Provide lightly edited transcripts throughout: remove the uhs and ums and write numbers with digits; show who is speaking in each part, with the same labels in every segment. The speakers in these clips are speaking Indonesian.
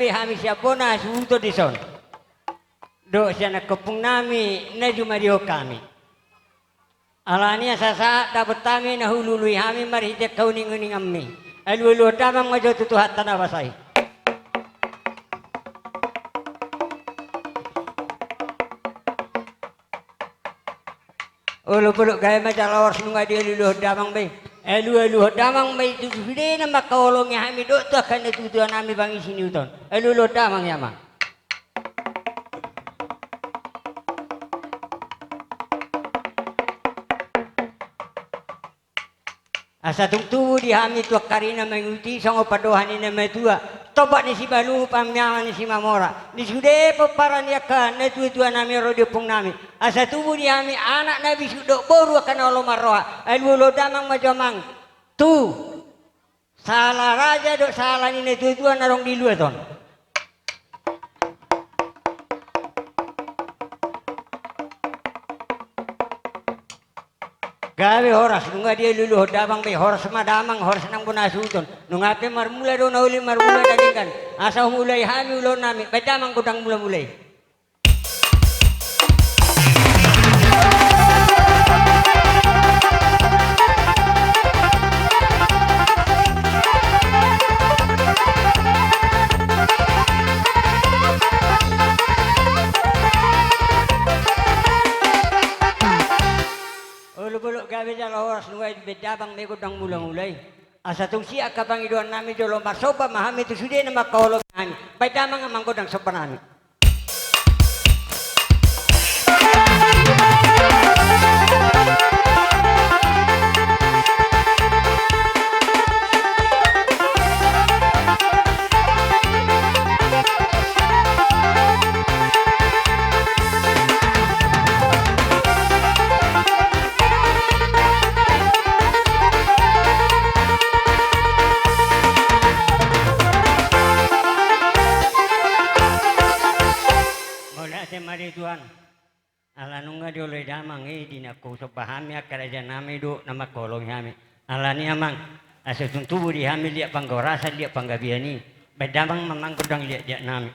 Speaker 1: be hami siapa na suto dison. Do siya nakupung nami na jumario kami. Alania sasa dapat tami na hulului hami marhite kauning-uning ammi. Alulu damang majo tutuhat tanawasai. Ulu puluk gaya macam lawar sungai dia lulu damang bay. Elu damang bay tu sudah nama kaolongnya kami dok tu akan tujuan kami bangi sini uton. Elu damang ya mah. Asa tungtu di kami tu karina menguti sangat padohan ini nama tua. Tobat ni si balu pamnyaman ni si mamora. Ni sudah peparan ya kan na tujuan kami rodio pung nami. Asa tubuh di kami anak Nabi sudah baru akan Allah marroha. Elu damang majamang. Tu salah raja dok salah ni tujuan narong di luar ton. Gawe horas nunga dia lulu damang be horas madamang horas nang bunasuton nunga pe marmula do nauli marmula dalingan asa mulai hami ulon nami bedamang gudang mulai. Buluk gawe jala horas nuai bedabang me gudang mulai. Asa tung siya kapang iduan nami do lombar soba mahami tu sudah nama kaolong nami. Bedamang amang gudang soba nami. Mari Tuhan, ala nunga dioleh damang di naku sepahami kerajaan nami do nama kolong kami. Ala ni amang asal tubuh di kami lihat panggorasa lihat panggabiani. Bedamang memang kudang lihat dia nami.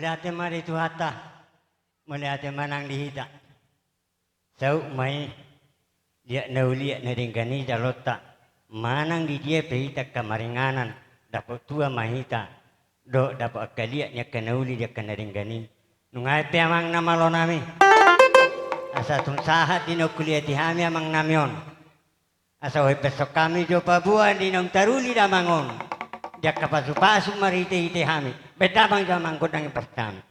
Speaker 1: Mula ate mari tu hata. Mula ate manang dihita. Sau mai dia naulia na ringgani dalota. Manang di dia pehita kamaringanan. Dapat tua mahita. Do dapat akalia nya kanauli dia kana ringgani. Nungai pe amang namalo nami. Asa tung sahat dino kuliah di hami amang namion. Asa hoy besok kami jo pabuan dinong taruli damangon. Dia kapasu-pasu marite ite hami. Bedamang jamang kodang pertama.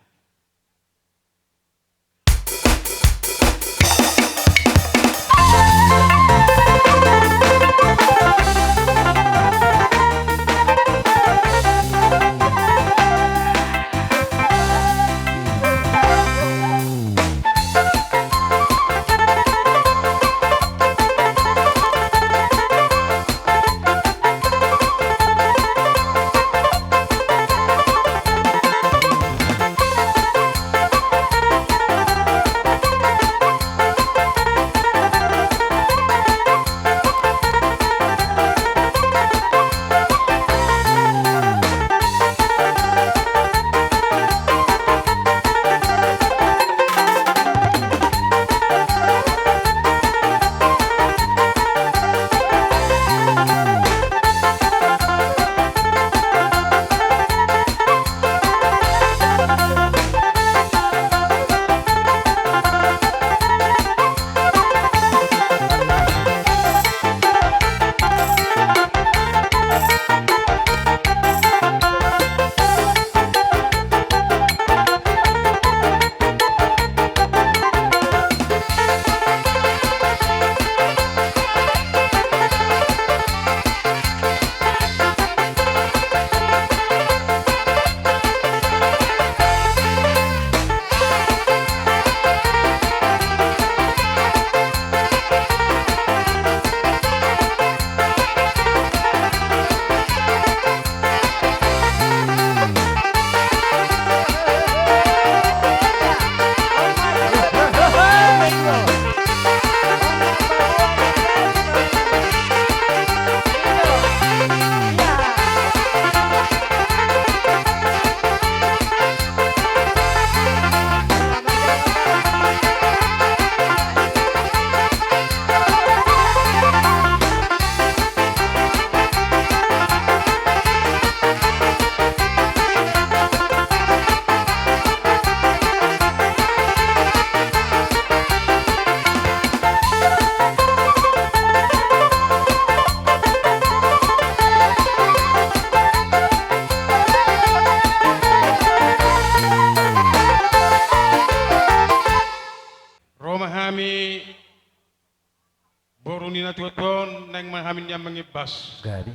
Speaker 2: Tuan nang mahamin yang mengibas.
Speaker 3: Gari.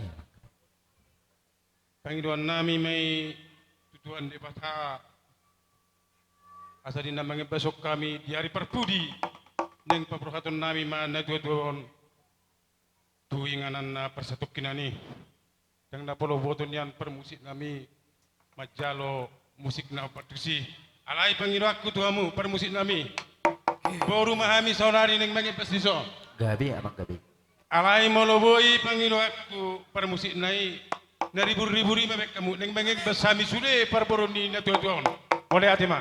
Speaker 2: Panginoon nami may tutuan di bata. Asa din na mangibasok kami di hari perpudi. Neng paprohaton nami mana tuan tuinganan na persatuk kinani. Yang napolo boton yan permusik nami majalo musik na patusi. Alay Panginoon aku tuamu permusik nami. Baru mahami saudari neng mangibas diso.
Speaker 3: Gabi amang gabi.
Speaker 2: Alay moloboi Panginoon aku permusik nai naribu-ribu mebek kamu neng mengek besami sude perboroni na tuan oleh atima.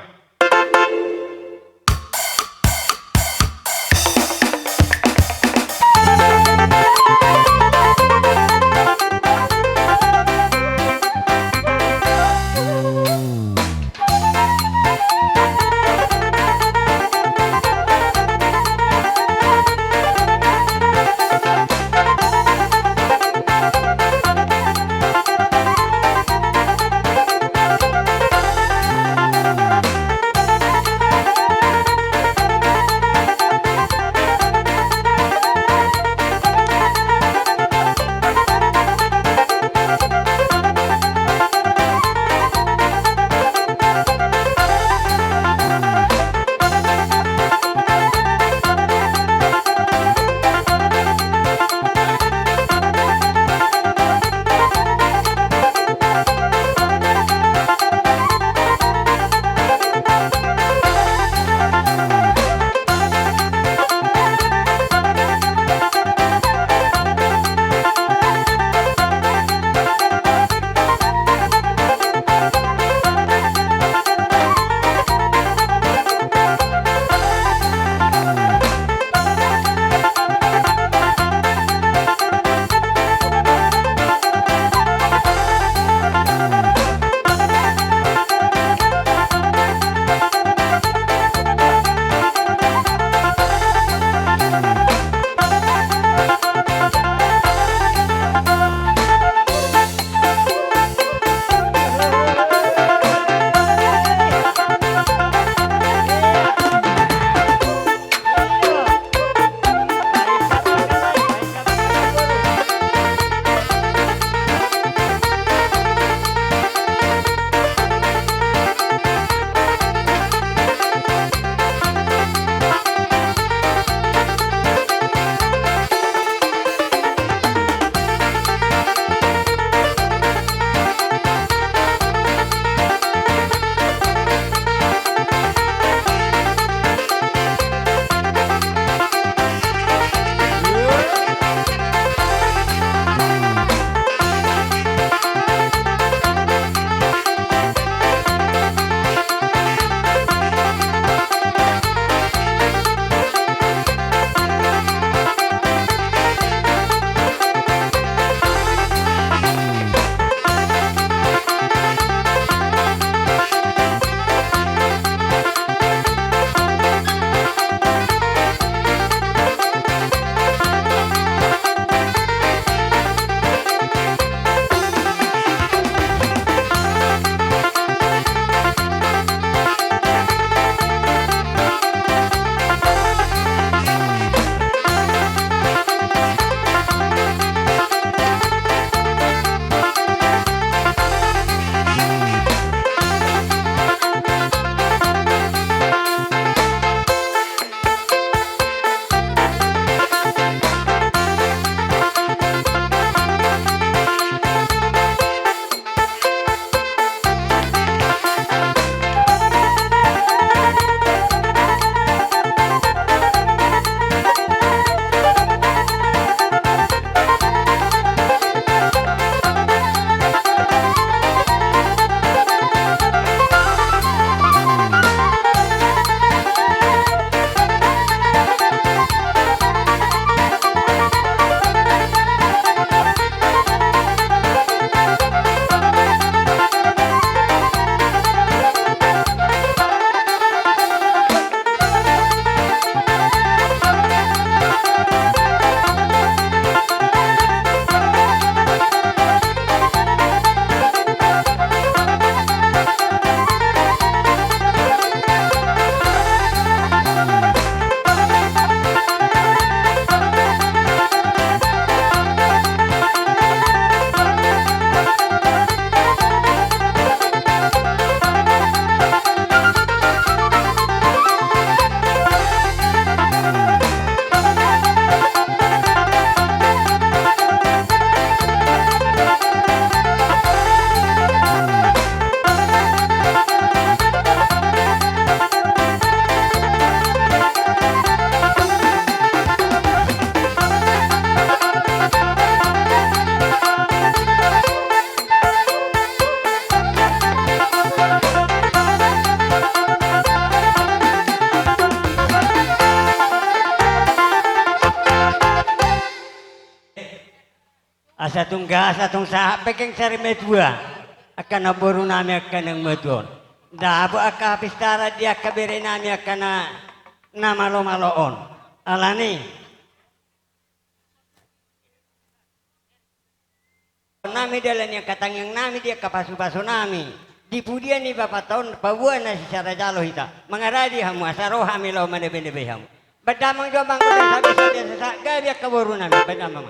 Speaker 1: Asa tunggas atong sa pekeng sari medua akan naboru nami akan ng medon. Dabo aka pistara dia kabere nami akan na malo-maloon. Alani. Nami dalan yang katang yang nami dia kapasu-pasu nami. Di pudian ni bapak tahun pabuan na si Sarajalo hita. Mangaradi hamu asaro hamilo manebe-nebe hamu. Badamang jomang ko sabi sa gabi kaboru nami badamang.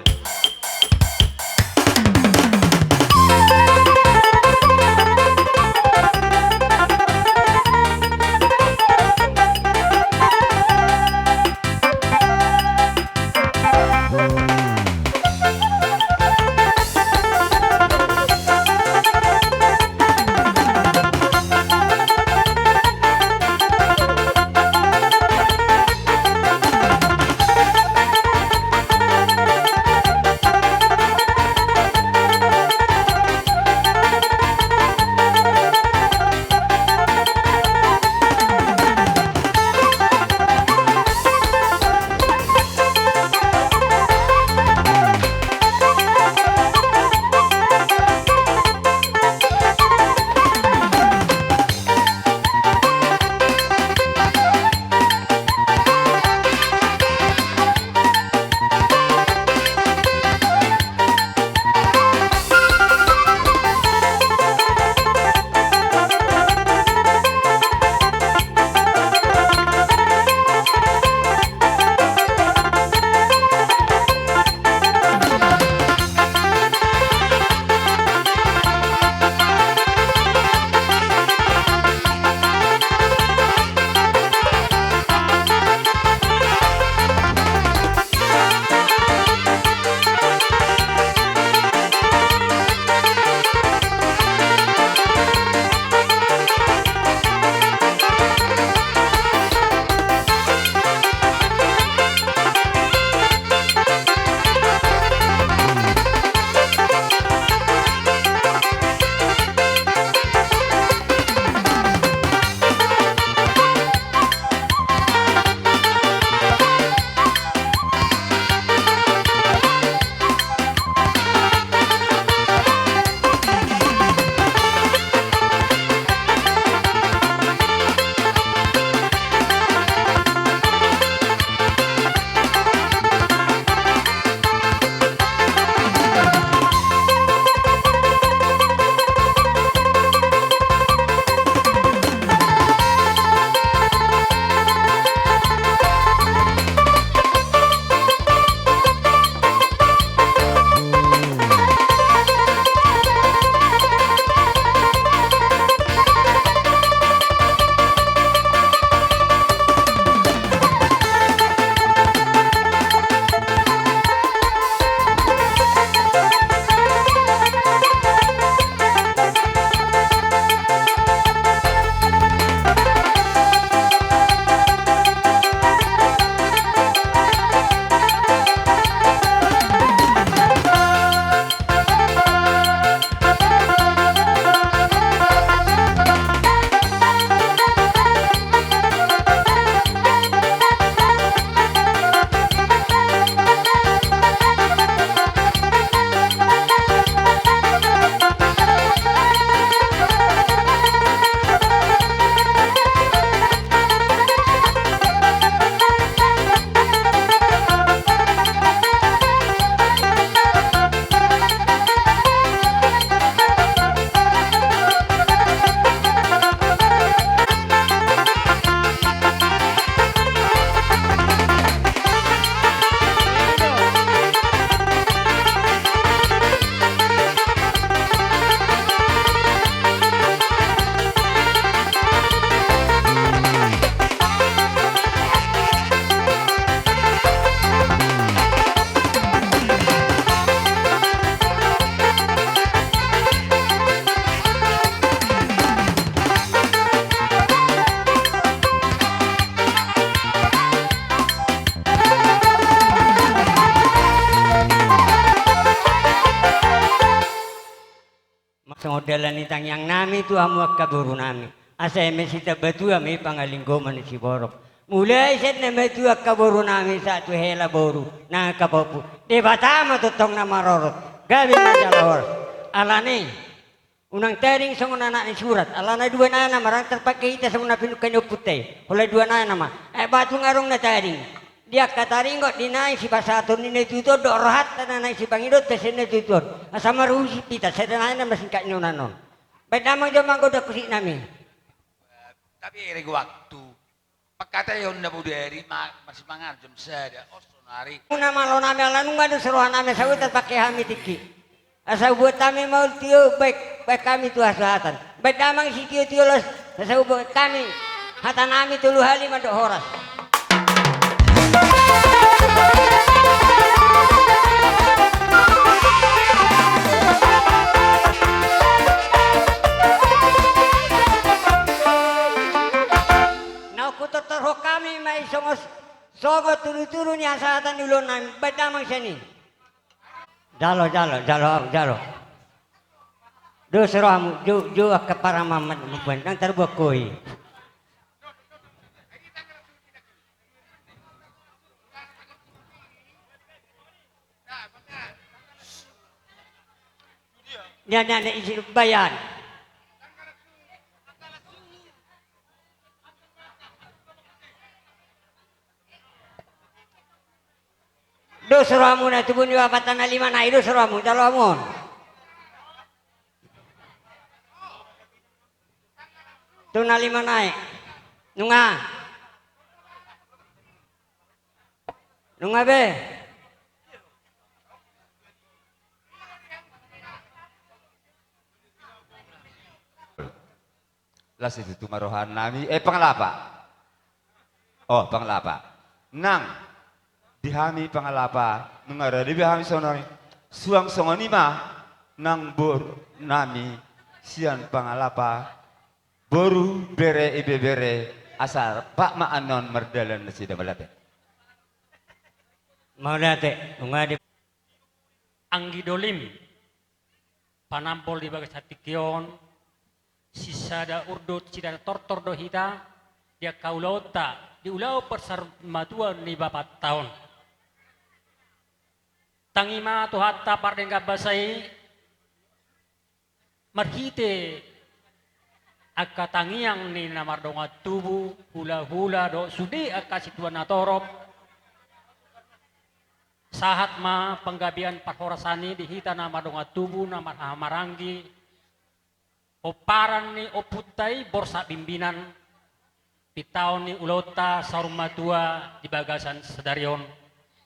Speaker 1: Sengodalan itang yang nami tu hamu kaburu nami. Asa mesita batu ami pangalinggo man si borok. Mulai set na metu kaburu nami sa tu hela boru na kapopu. Di batama tutong na marorot. Gabi majalahor. Alani. Unang tering sa una na ni surat. Alana dua na nama marang terpakai kita sa una pinukan putih. Hulay dua na nama. Batu ngarong na tering. Dia kataring kok dinai si pasatur ni netutod do rohat na nai si pangidot ta sen netutod. Asa marusi pita sa na masin ka nunanon. Baik namang jamang ko da kusik nami.
Speaker 3: Tapi rego waktu. Pagkata yon na buderi masih mangar jam sada. Osonari.
Speaker 1: Una malo nami alanu ngado seruhan nami sa utat pakai hami tiki. Asa buat kami mau tio baik kami tu aslahatan. Baik damang si tio los asa buat kami hatan nami tulu hali mandok horas. Nau kutor terhok kami mai songos turu ni aslahatan dulu nami. Baik damang sini. Jalo. Do seramu, jo ke para mamat bukan nang terbuat koi. Nyana isi bayan. Do seramu na tubun ni wapatan na lima na do seramu jalo amon. Tu na lima naik. Nunga be.
Speaker 3: Las itu marohan nami pangalapa. Oh, pangalapa. Nang dihami pangalapa nungara di bihami sonori. Suang songoni mah nang bor nami sian pangalapa. Boru bere ibe bere asal Pak Maanon merdalan sida malate.
Speaker 1: Malate nungadi
Speaker 4: Anggi Dolim panampol di bagas hatikion sisada urdut sidana tortor dohita dia kaulota di ulau persarmatuan ni bapat tahun tangima tu hatta pardengga basai marhite akka tangiang ni namardonga tubu hula-hula do sudi akka situan natorop sahat ma penggabian parhorasani dihita namardonga tubu marangi oparan ni oputai borsa bimbinan pitaon ni ulota sarmatua di bagasan sedarion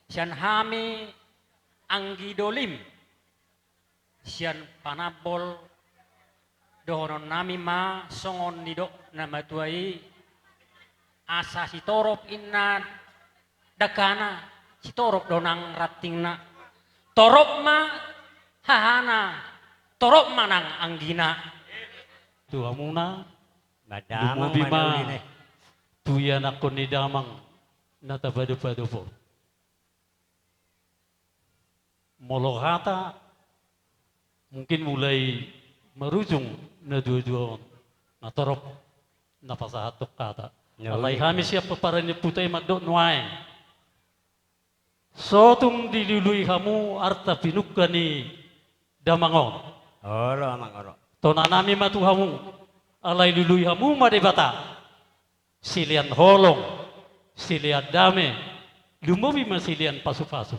Speaker 4: sian hami Anggi Dolim sian panabol dohonon nami ma songon nidok nama tuai asa si torop inna dakana si torop donang ratingna torop ma hahana torop manang anggina
Speaker 5: Tuha muna
Speaker 1: badamang
Speaker 5: Dumubima
Speaker 1: manuli ne.
Speaker 5: tuyan ako ni damang natabado-bado po Molohata mungkin mulai merujung na dua-dua natorop napasahatok kata. Alay kami siya paparan niya putay madot nuay. So tung diluluy kamu arta pinukka ni damangon.
Speaker 1: Oro amang oro.
Speaker 5: Tona nami matuhamu alay luluy kamu madebata. Silian holong, silian dame, lumawi masilian pasu-pasu.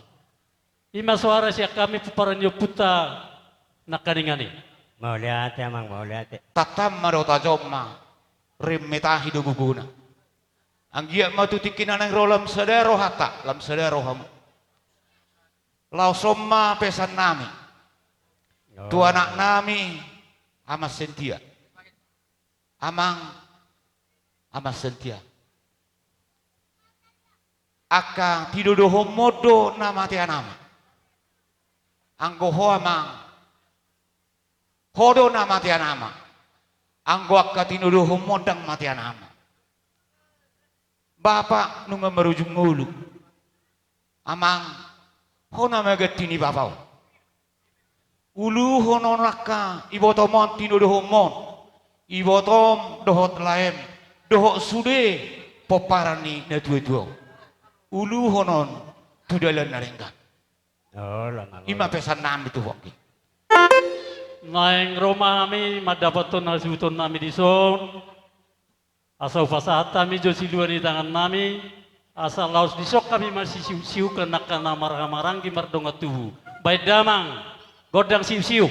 Speaker 5: Ima suara siya kami paparan niya puta nakaningani.
Speaker 1: Mau lihat amang mau lihat.
Speaker 3: Tatam marota jomma rimeta hidup guguna. Anggia matutikin anang rolam sedero hata lam sedero hamu. Lau somma pesan nami. Tu anak nami amas sentia. Amas sentia. Aka tidodo homodo nama tia nama. Anggo ho amang hodo nama tia nama. Anggo akka tinuduh modang matian nama. Bapak nunga merujung ngulu. Amang hona megetini bapau. Ulu hono raka ibotomon tinuduh mon. Ibotom dohot laem dohot sude poparani na dua-dua. Ulu honon tudalan narenggan.
Speaker 1: Oh, lang
Speaker 3: Ima pesan nami tu waki.
Speaker 5: Naeng Roma kami madapat na suton nami di son. Asa ufasahat kami jo silua di tangan nami. Asa laos disok kami masih siu-siu kena marang-marang di mardonga tubuh. Baik damang, godang siu-siu.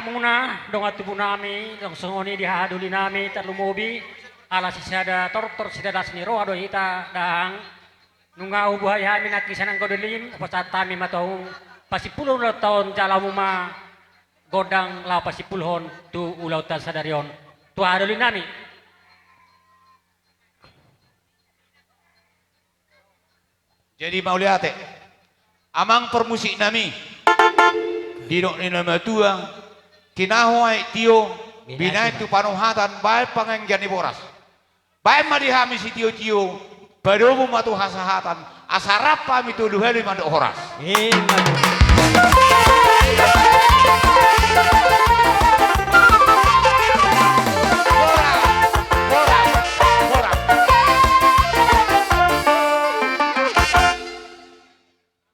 Speaker 4: muna donga tubuh nami dong songoni dihaduli nami terlumobi ala sisada tortor sidada seniro ado hita dang nunga ubuhay hami nakisanang kodelim pasatami matahong pasipuluh tahun jalamu ma godang lau pasipulhon tu ulautan sadarion tu haduli nami.
Speaker 6: Jadi mau lihat amang permusik nami dinok ni nama tua kinahuai tio binai tu panuhatan baik pangenggan ni boras baik madihami si tio tio badomu matu hasahatan asarapa mitu duheli mandok horas.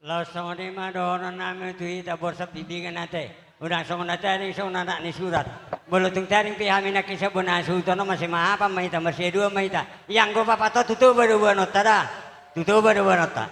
Speaker 1: Laos sama di madona nami tu ita borsap bibigan nate. Udang sama nate ni sama nak ni surat. Bolotung taring pihami nak kisah bona sultan masih mahapa maita masih dua maita. Yang go papa to tutu baru buat nota dah. Tutu baru buat nota.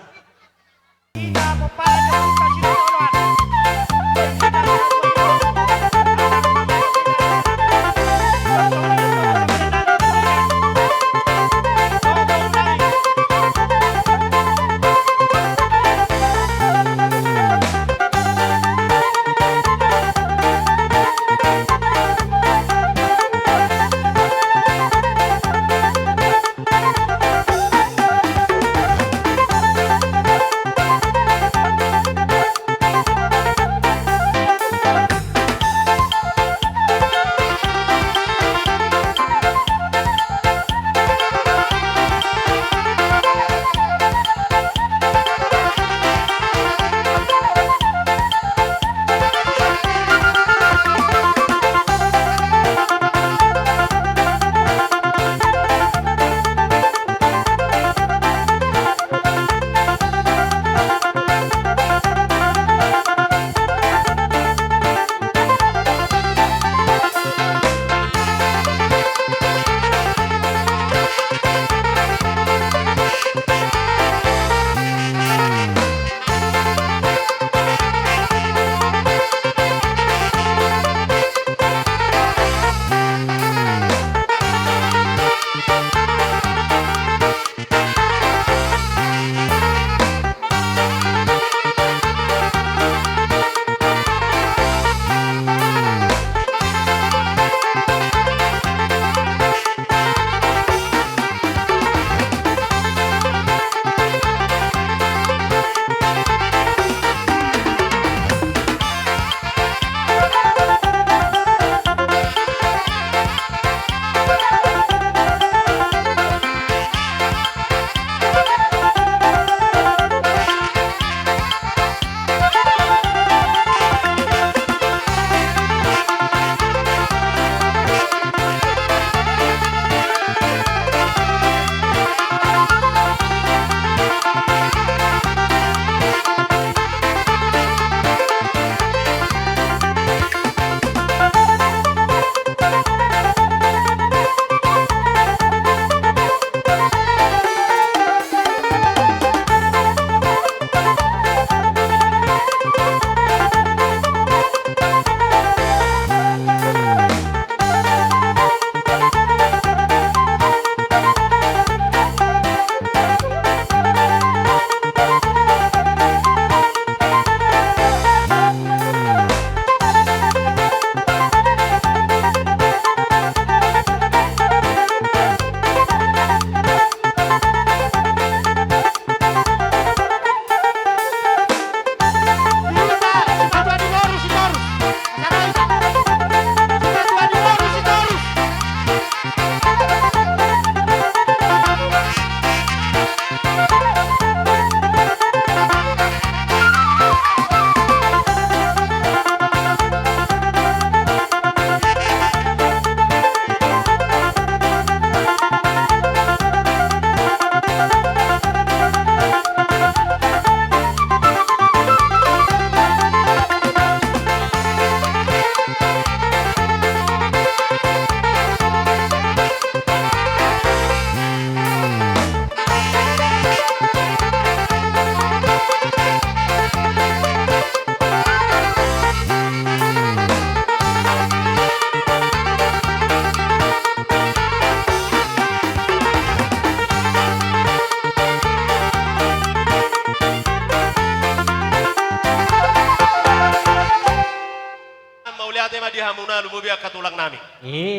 Speaker 7: lumobi katulang nami.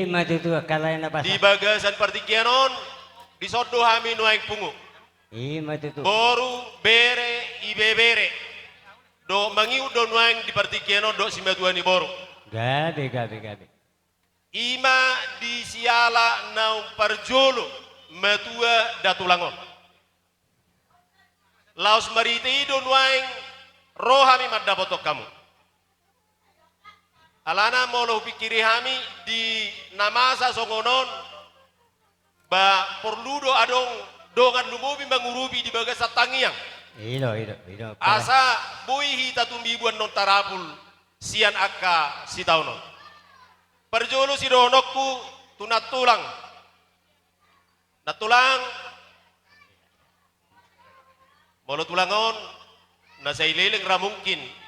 Speaker 1: Matutu kalay na basa.
Speaker 7: Di bagasan partikianon, di sodo hami nuaing pungu.
Speaker 1: Matutu.
Speaker 7: Boru, bere, ibebere. Do mangiu do nuaing di partikianon do simatuan ni boru.
Speaker 1: Gabi.
Speaker 7: Ima di siala naung parjolo matua datulangon. Laos marite ido nuaing rohami madapotok kamu. Alana molo pikiri hami di namasa songonon ba porludo adong dongan lumobi mangurubi di bagas tangiang.
Speaker 1: Ilo.
Speaker 7: Asa boy hita tumbibuan non tarapul sian akka si taunon. Perjolo si donokku tunat tulang. Natulang molo tulangon nasa ilileng ramungkin.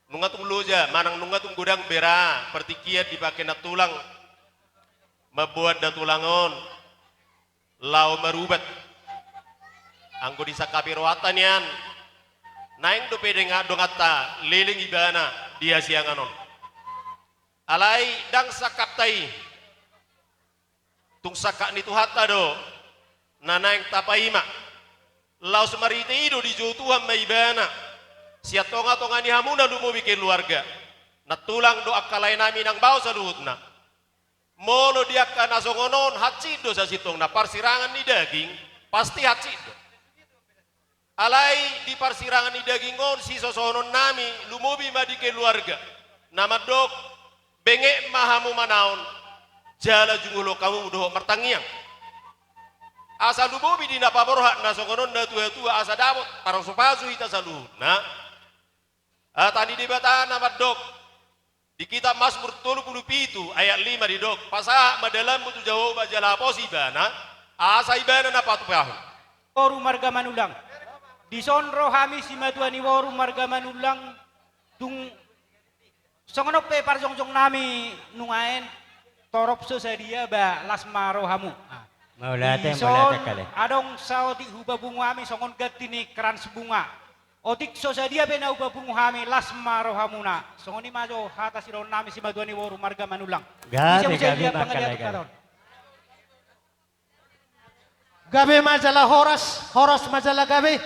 Speaker 7: Nungatung loja, manang nungatung gudang bera, pertikiat dipakai na tulang, mabuat na tulangon, lau marubat, anggo di sakapi roatan yan, naing do pede nga dongata, liling ibana, dia sianganon. Alay, dang sakaptay, tung sakak ni tuhata do, nanaing tapaima, lau semarite ido di jotuhan maibana, siya tonga-tonga ni hamuna lumubi keluarga. Natulang do akalay namin ang baw sa luhut na. Mono dia ka nasongonon hatsido sa sitong na parsirangan ni daging, pasti hatsido. Alay di parsirangan ni daging on si sosonon nami lumubi ma di keluarga. Namadok benge mahamu manaon jala jungulo kamu do martangiang. Asa lumubi di napaborha nasongonon na tua-tua asa damot parang supasu ita sa luhut na. Tadi di bata nama dok di kitab Mazmur 37 ayat 5 di dok pasah madalam butuh jauh bajala posibana asa ibana na patupahu
Speaker 8: Woru marga manulang di sonro hami si matuani woru marga manulang tung songonop pe parjongjong nami nungaen torop sesadia ba lasmaro hamu
Speaker 1: Maulate kali.
Speaker 8: Adong saoti huba bunga hami songon gatini keran sebunga otik sosadia bena uba bungu hami lasmaro hamuna songoni majo hata siron nami si maduani woru marga manulang
Speaker 1: Gabi
Speaker 9: Gabe majalah horas majalah gabe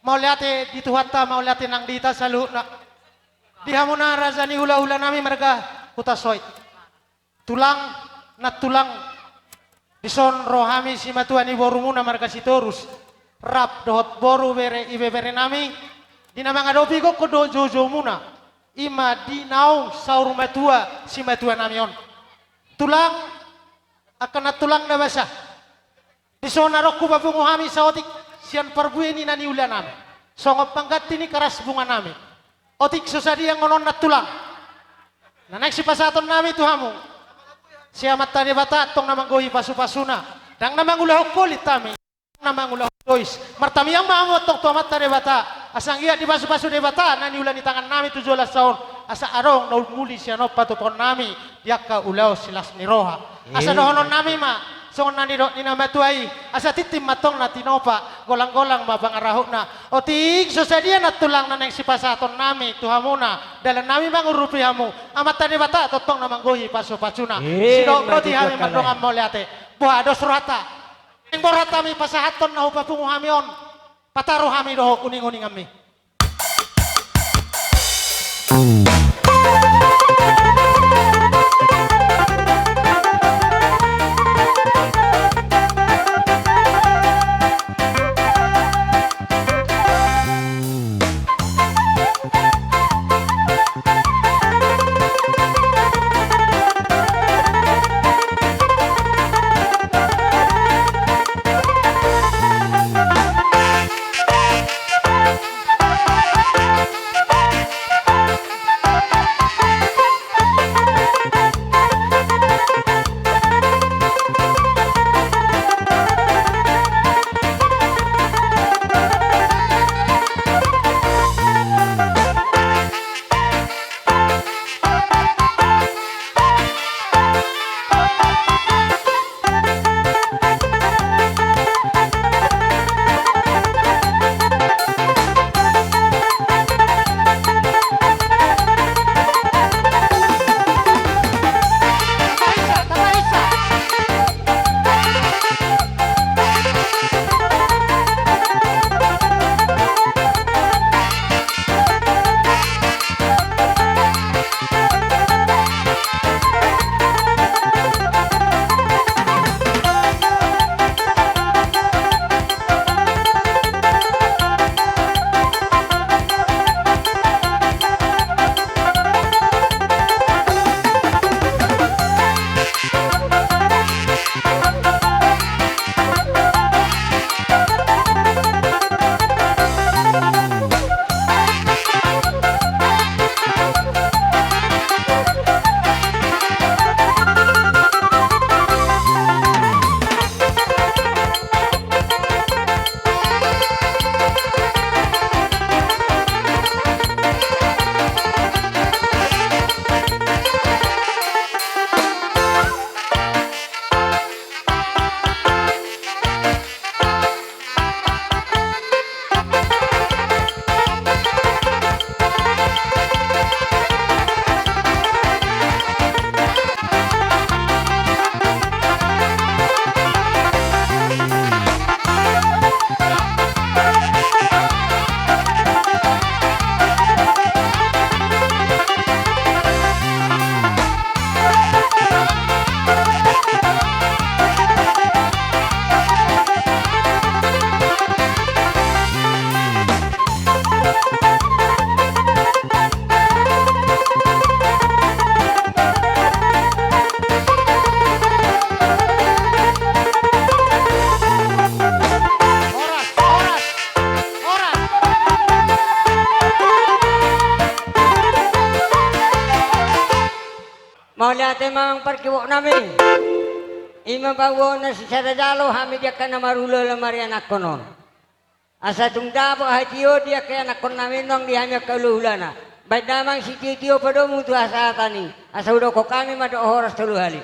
Speaker 9: mau lihat di tuhata mau lihat nang dita salu na di hamuna razani hula nami marga hutasoy tulang dison rohami si matuani woru muna marga sitorus rap dohot boru bere ibe bere nami dinamang adopi ko kodo jojo muna ima di naung saur matua si matua namion tulang akan tulang na basa di sona roku babungu hami saotik sian parbueni nani ulan nami songop panggat ini keras bunga nami otik sosadi yang ngonon na tulang nanek si pasaton nami tuhamu siamat tani bata tong namang gohi pasu-pasuna dang namang ulah kulit tami namang ulah dois martamiang maamot tok tuamat tani bata asang iya di basu-basu de bata nani ulah di tangan nami 17 tahun asa arong naul muli siano patupon nami diaka ulau silas niroha asa dohonon nami ma songon nani do nina matuai asa titim matong na tinopa golang-golang mabang arahuna otik sosadia na tulang naneng si pasaton nami tuhamuna dalam nami mangurupi hamu amat tani bata totong namang gohi pasu-pasuna sido proti hami mardongam moliate buah dos rata yang borhatami pasahaton na hupapungu hamion pataruh hami doho kuning-kuning kami.
Speaker 1: lihat memang perkiwok namin. Ima bawo na si Sadajalo hami dia kana marulo lamari anak konon. Asa tung dabo hatiyo dia kaya anak konon namin nong di hami kauluhulana. Baik damang si titiyo pado mutu asa tani. Asa udah ko kami mado oras tuluhali.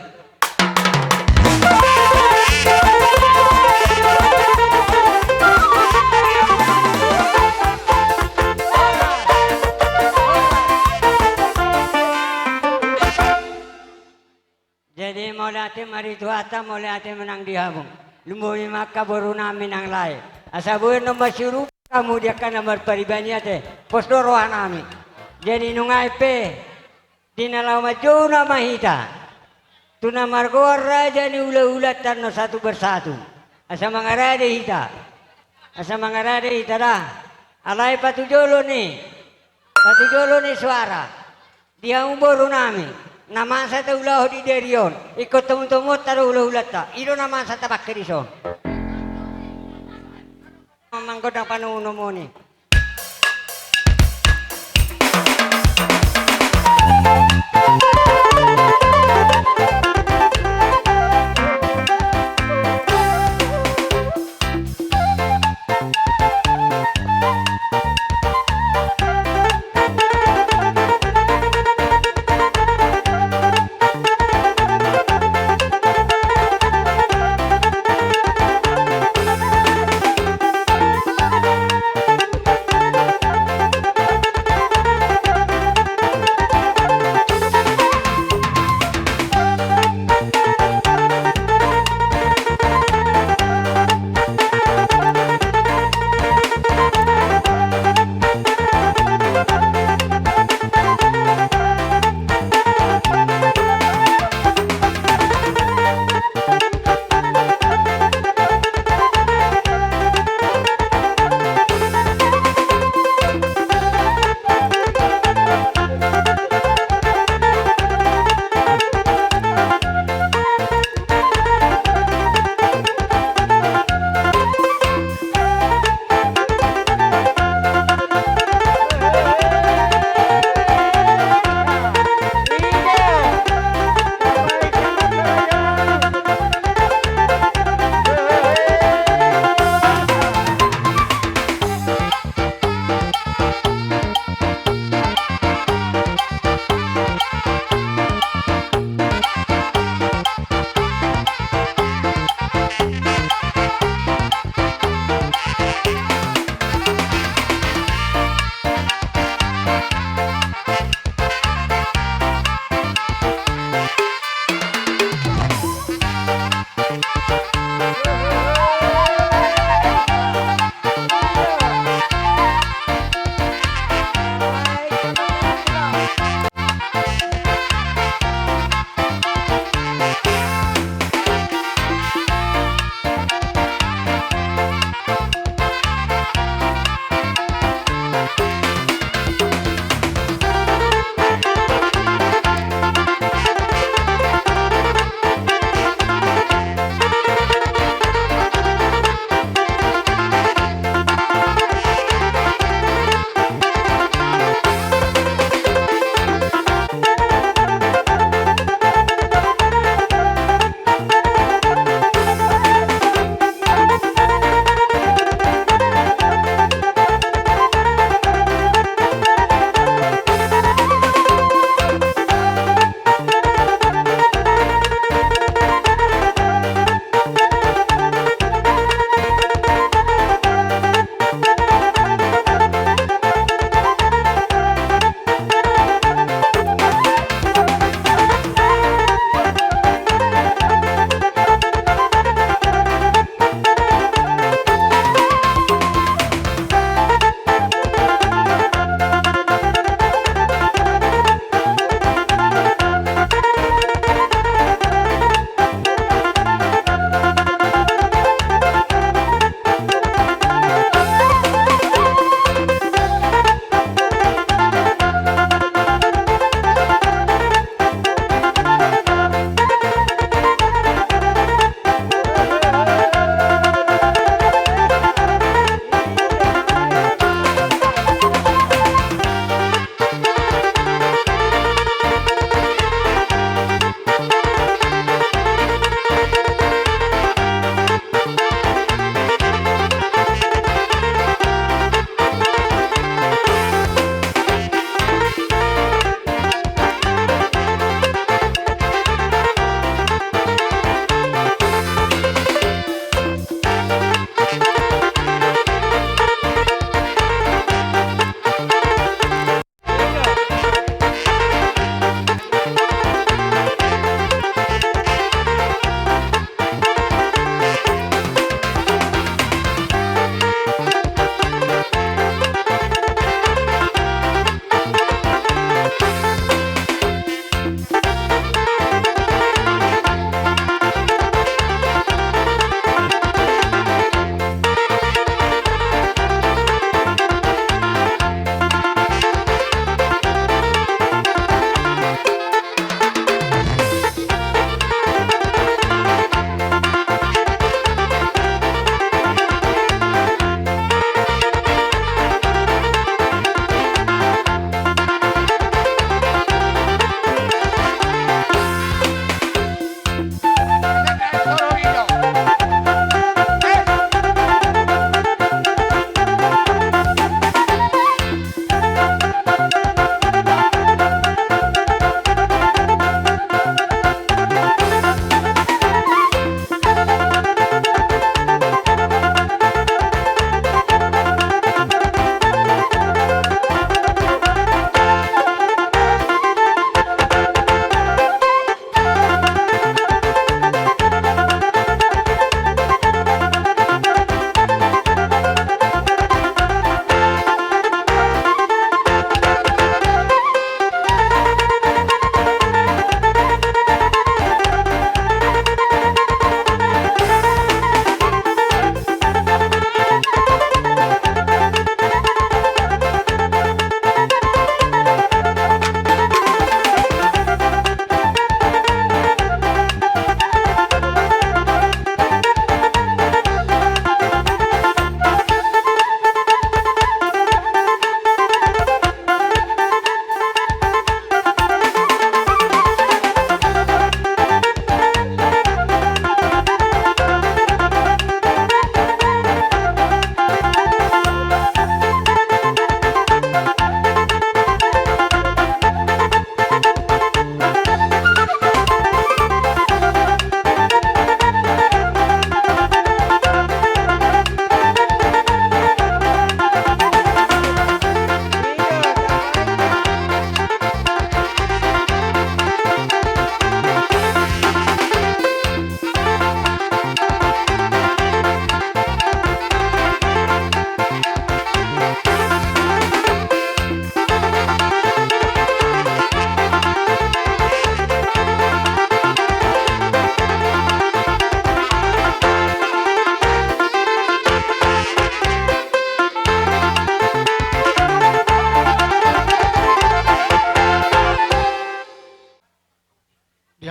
Speaker 1: Jadi mulai mari tuata mulai menang di habung. Lumui maka baru namin ang lain. Asa buwan na masyuru kamu dia kan nomor peribanya te. Posto roh nami. Jadi nungai pe dinalaw majo na mahita. Tuna margor raja ni ulat-ulat tarno satu bersatu. Asa mga rade hita. Asa mga rade hita dah. Alay patujolo ni. Patujolo ni suara. Dia umboru nami. Naman sa ulah di derion. Ikut temu-temu taruh ulah ta. Iro naman sa tabak kerison. Manggodang panuno mo ni.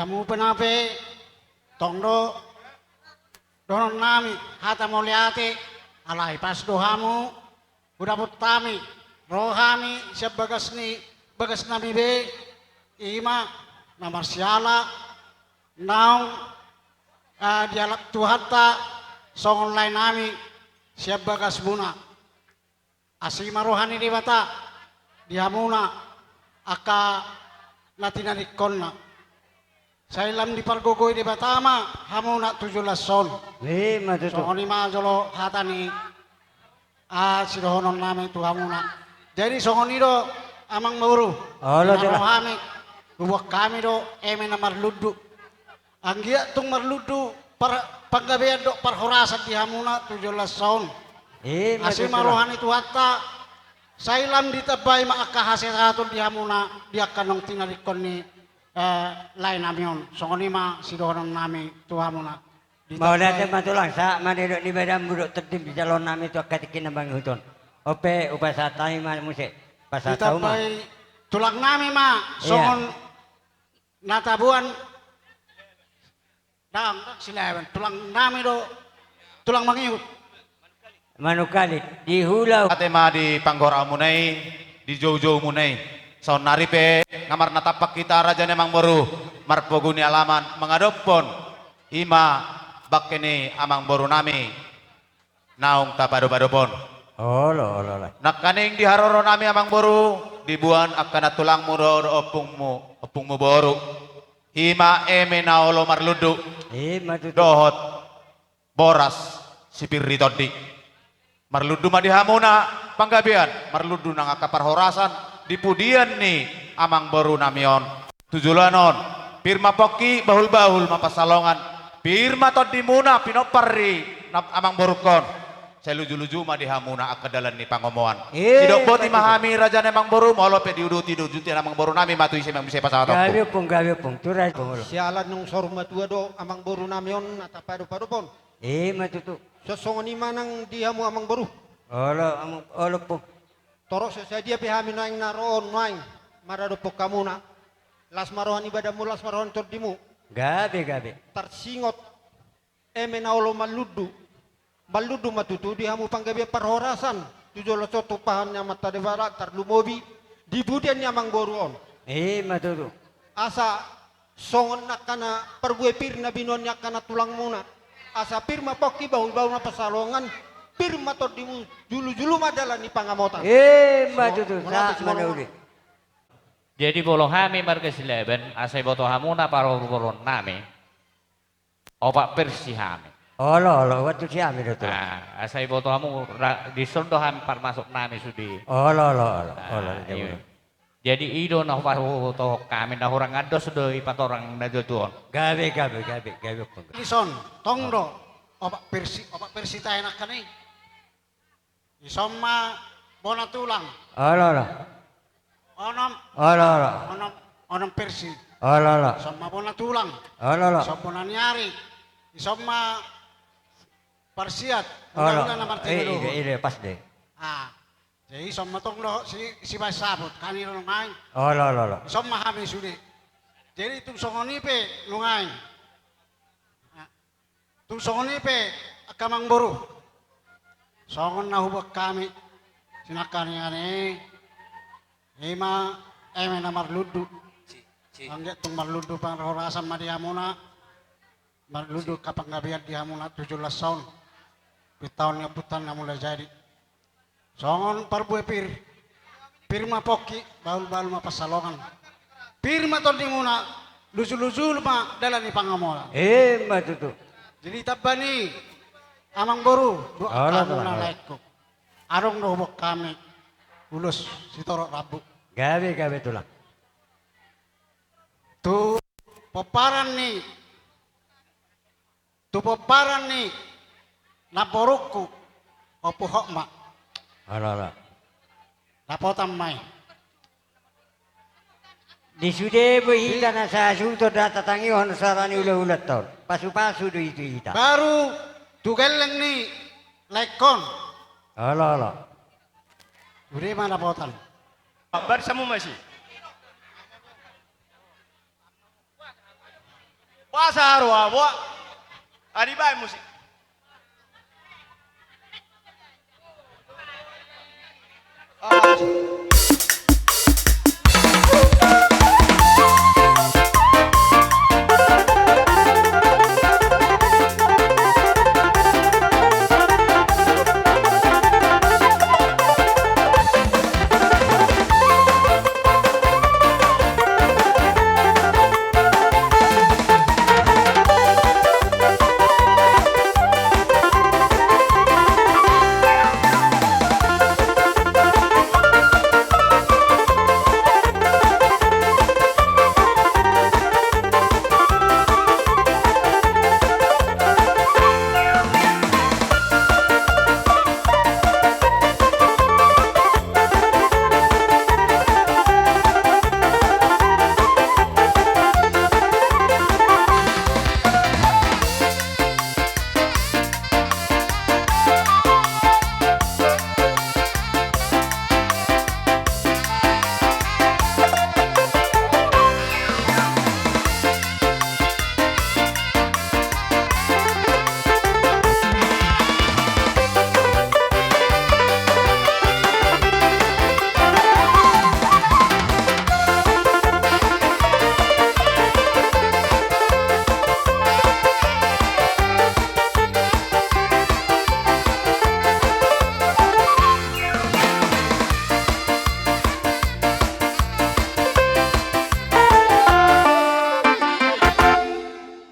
Speaker 10: dihamu penape tongdo donon nami hata moliate alai pas dohamu udah putami rohami siap bagas nami be ima namar siala naung dialak tuhata songon lain nami siap bagas buna asima rohani di bata dihamuna aka natinarikonna sailam di pargogoi di batama hamuna 17 son
Speaker 1: Matutu.
Speaker 10: songon ima jolo hatani sidohonon nami tu hamuna jadi songon ido amang mauru
Speaker 1: Olo jala.
Speaker 10: rohami buat kami do na marludu anggia tung marludu paggabean do parhorasan di hamuna 17 son asima rohani tu hatta sailam ditabay maakahasiraton di hamuna dia kanong tinarikon ni lain namion songoni ma sidonon nami tu hamuna
Speaker 1: Maulate matulang sa manidok ni badam budok tertim di calon nami tu katikin nambang huton. Ope upasatay man musik. Pasataw ma.
Speaker 10: ditabay tulang nami ma songon natabuan daang silawan tulang nami do tulang mangihut
Speaker 1: Manukalit di hulau.
Speaker 6: Ate ma di panggora munay, di jojo munay. Son naripe ngamar natapak kita raja nemang boru marpoguni alaman mengadopon ima bakene amang boru nami naung tapado-padopon.
Speaker 1: Olo.
Speaker 6: Nakaning diharoro nami amang boru dibuan akan tulang muro opungmu boru. Ima eme naolo marludu
Speaker 1: Matutu.
Speaker 6: dohot boras sipir ritodi. Marludu madihamuna panggabian marludu nang akapar horasan dipudian ni amang boru namion tujulanon pirma poki bahul-bahul mapasalongan pirma todimuna pinopari amang borukon seluju-luju madihamuna akadalan ni pangomoan sidok boti mahami raja nemang boru molo pe diuduti dujuti amang boru nami matu isi mang bisa pasawatok
Speaker 1: Gabi pong turas pong ulo.
Speaker 9: Sialan nung sormatua do amang boru namion atapado padopon.
Speaker 1: Matutu.
Speaker 9: Sosongoni manang dihamu amang boru.
Speaker 1: Olo pong.
Speaker 9: Toro sa dia pihami naing naroon naing marado po kamuna. Las marohan ibadamu las marohan tordimu.
Speaker 1: Gabi.
Speaker 9: Tarsingot eme naolo maludu. Maludu matutu dihamu panggabi parhorasan. Tujolo soto pahannya mata devara tarlumobi. Dibudian amang boruon.
Speaker 1: Matutu.
Speaker 9: Asa songon nakana perbuepir na binon yakana tulang muna. Asa pirma poki bau-bau na pasalongan pirma to dimu julu-julu madala ni pangamotan.
Speaker 1: Matutu. Sa mana uli.
Speaker 11: Jadi bolo hami marga sileben asai boto hamuna paro boron nami. Opak persi hami.
Speaker 1: Olo. Waktu siami do tu.
Speaker 11: Asai boto hamu di sondo ham par masuk nami sudi.
Speaker 1: Olo.
Speaker 11: Iya. Jadi ido nah boto kami nah orang ados do ipat orang najo tuon.
Speaker 1: Gabi pong.
Speaker 10: Ison, tongdo, opak persi tayo na kanay. Ison ma, bona tulang,
Speaker 1: Olo.
Speaker 10: onom persi.
Speaker 1: Olo.
Speaker 10: Ison ma bona tulang,
Speaker 1: Olo.
Speaker 10: ison bona nyari. Ison ma, parsiat.
Speaker 1: Olo.
Speaker 10: Una na martinulo.
Speaker 1: Pas deh.
Speaker 10: Jadi ison ma tongdo, si bay sabot, kanino lungain.
Speaker 1: Olo.
Speaker 10: Ison ma hami sudi. Jadi tung songonipe lungain. Tung songonipe, akamang boru. Songon na hubak kami sinakani ani ima eme na marludu angge tung marludu pang horasan madiamuna marludu kapang gabiat diamuna 17 tahun pitahun ngaputan na mulai jadi songon parbue pirma poki baul-baul mapasalongan pirma ton dimuna lusu-lusu ma dalani pangamola
Speaker 1: Matutu.
Speaker 10: jadi tabani amang boru doa kamu na laiku arong no hubok kami ulus si toro rabu
Speaker 1: Gabi tulang.
Speaker 10: tu peparan ni naporukku opo hokma
Speaker 1: Olo.
Speaker 10: napotam mai
Speaker 1: Di sude berhita na sa asunto data tangi on sarani ulat tol. Pasu-pasu do itu hita.
Speaker 10: baru tugeleng ni laikon
Speaker 1: Olo.
Speaker 10: uri mana napotan
Speaker 8: Barsamu masih.
Speaker 6: Pasaro abo. Adi bay musik.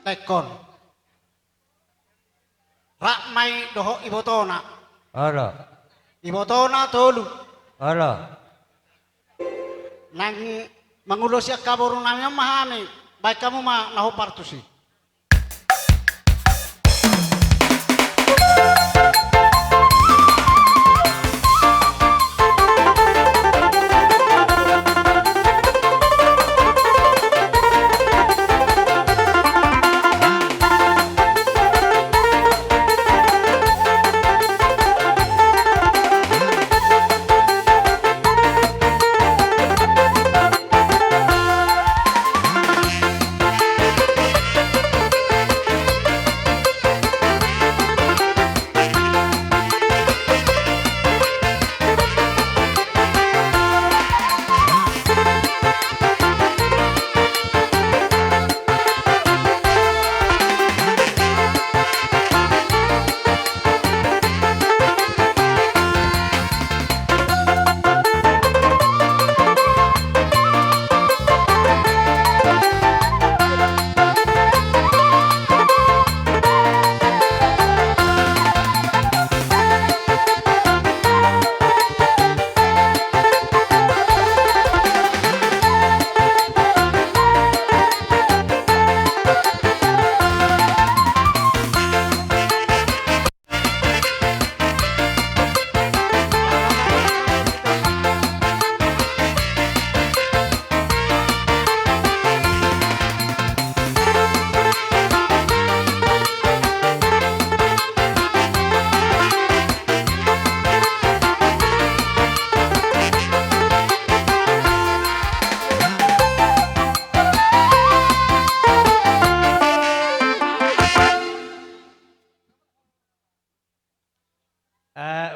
Speaker 10: Tekon. Rak mai doho ibotona.
Speaker 1: Olo.
Speaker 10: Ibotona tolu.
Speaker 1: Olo.
Speaker 10: Nang mangulusi kaburung nami mahami. Baik kamu mah naho partusi.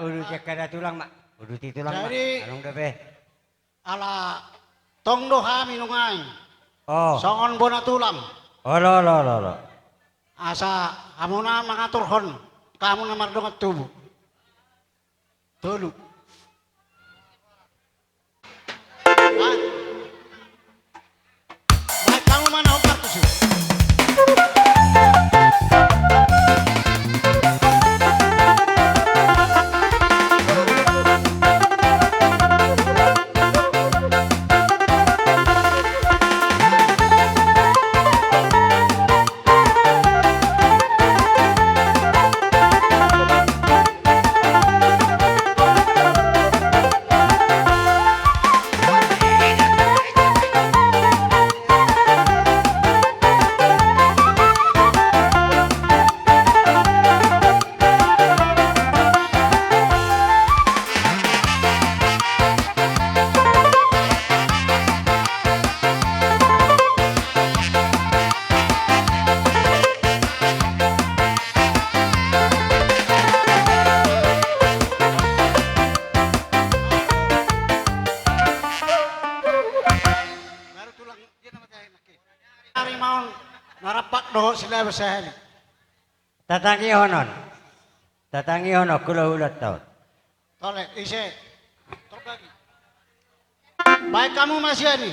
Speaker 1: Ulu cekada tulang mak. Ulu ti tulang mak.
Speaker 10: Jadi-
Speaker 1: Anong gabe?
Speaker 10: Ala tong doha minungai.
Speaker 1: Oh.
Speaker 10: Songon bona tulang.
Speaker 1: Olo.
Speaker 10: Asa kamu na mengatur hon. Kamu na mardongat tubuh. Tolu. Hah? Baik kamu mana naho partusi. doho sila besaheli.
Speaker 1: Tatangi honon. Tatangi honon kula ulat taon.
Speaker 10: Tole, ise. Torbagi. Baik kamu masih ani.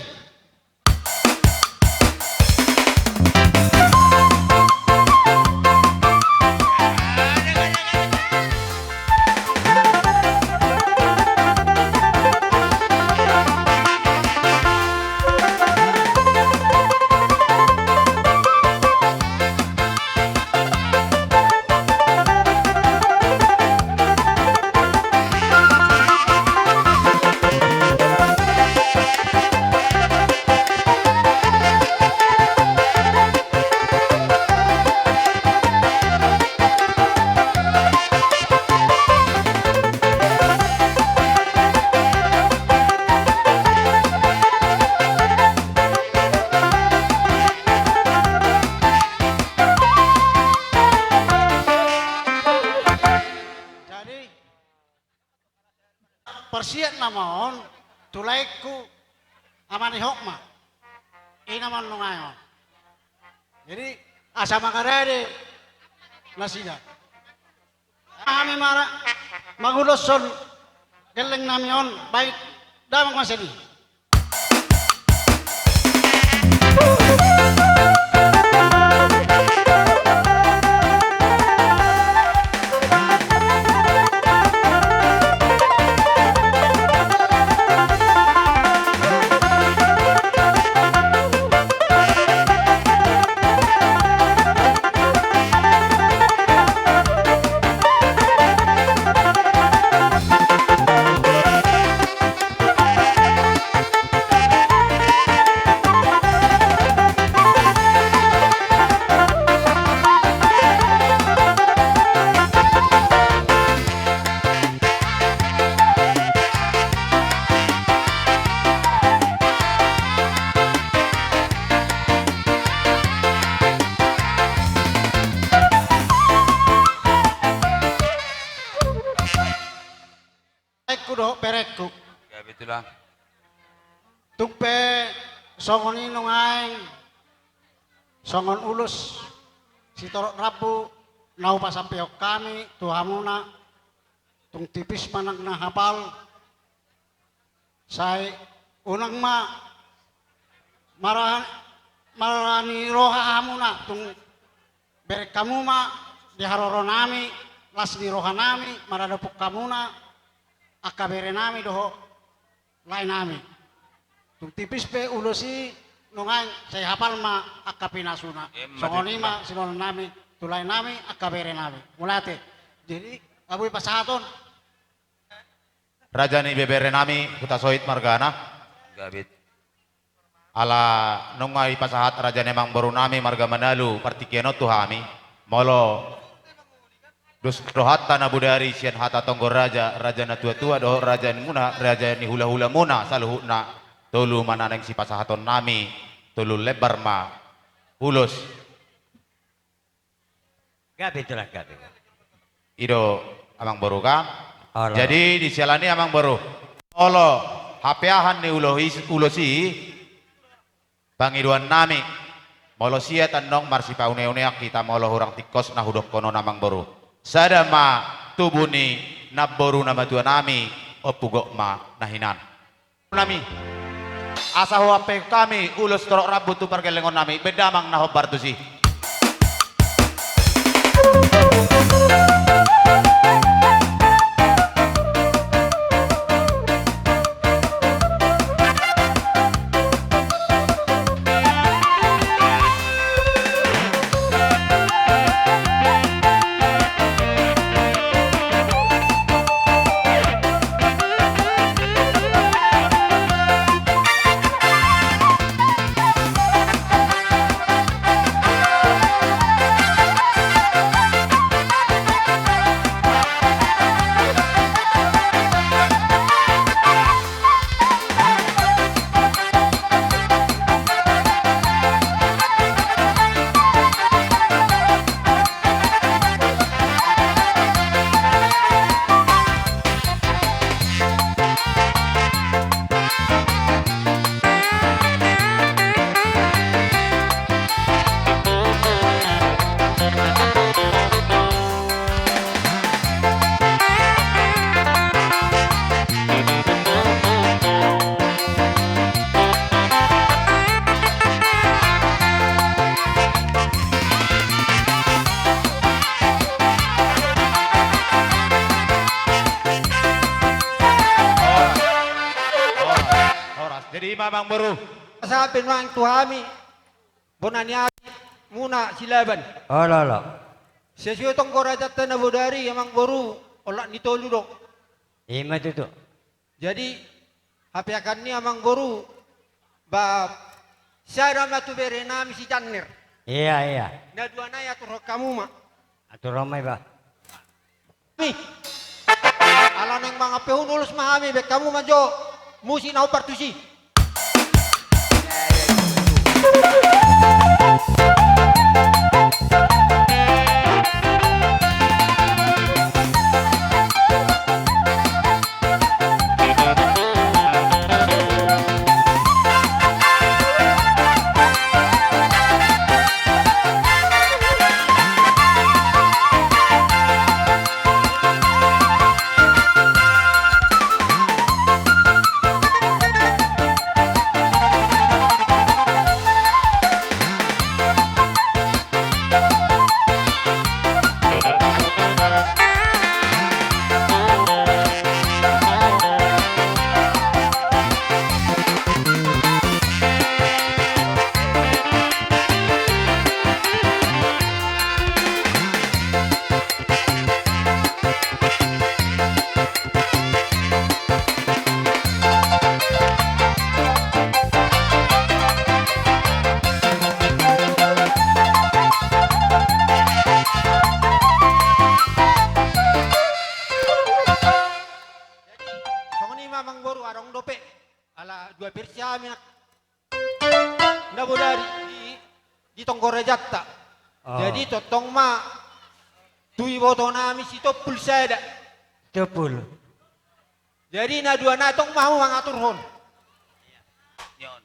Speaker 10: Persiat namon tulaiku amani hokma inaman lungayon. Jadi asa makarede nasida. Kami mara maguloson geleng namion baik damang masani. Doho perekku.
Speaker 3: Ya betulah.
Speaker 10: Tumpe songon inong aing songon ulus si torok rabu nau pasampeo kami tuhamuna tung tipis manang na hapal say unang marani roha hamuna tung berek kamu di haroro nami las di roha nami maradapuk kamuna akabere nami doho lain nami. Tung tipis pe ulusi nungan saya hafal akapinasuna. Songoni sinon nami tulai nami akabere nami. Mulate. Jadi abu pasahaton.
Speaker 6: Raja ni bebere nami kuta soit margana.
Speaker 3: Gabit.
Speaker 6: Ala nungai pasahat raja nemang baru nami marga manalu partikiano tuhami. Molo dus rohat tanah budari sian hata tonggor raja na tua-tua doh raja ni muna raja ni hula-hula muna saluhuna tolu mananeng si pasahaton nami tolu lebar ma hulus
Speaker 1: Gabi itulah gabi.
Speaker 6: ido amang baru kan
Speaker 1: Allah.
Speaker 6: jadi di sialani amang baru olo hapeahan ni ulosi bangiduan nami molo sia tanong marsi paune-uneak kita molo hurang tikos na hudok kono namang baru sadama tubuni naboru nama tua nami opugok ma nahinan nami asa huape kami ulus torok rabut tu pergelengon nami bedamang nahobar tu si terima Mang Boru.
Speaker 9: Sabi nang tuhami. Bonani muna silaban.
Speaker 1: Oh lolo.
Speaker 9: Sesio tong korajat na bodari Mang Boru. Olak nitolu dok.
Speaker 1: Ima tu tu.
Speaker 9: Jadi hape akan ni Mang Boru. Ba saya matu bere nami si Janner.
Speaker 1: Iya iya.
Speaker 9: Na dua na ya turok kamu mak.
Speaker 1: Atur ramai ba.
Speaker 9: Mi. Ala neng mga pehunulus mahami be kamu majo musi na partusi. Mang Boru arong dope ala dua persia minak nda bodari di tonggore jatta jadi totong ma tui boto nami si topul sada
Speaker 1: Topul.
Speaker 9: jadi na dua natong mau mangatur hon
Speaker 6: Nyon.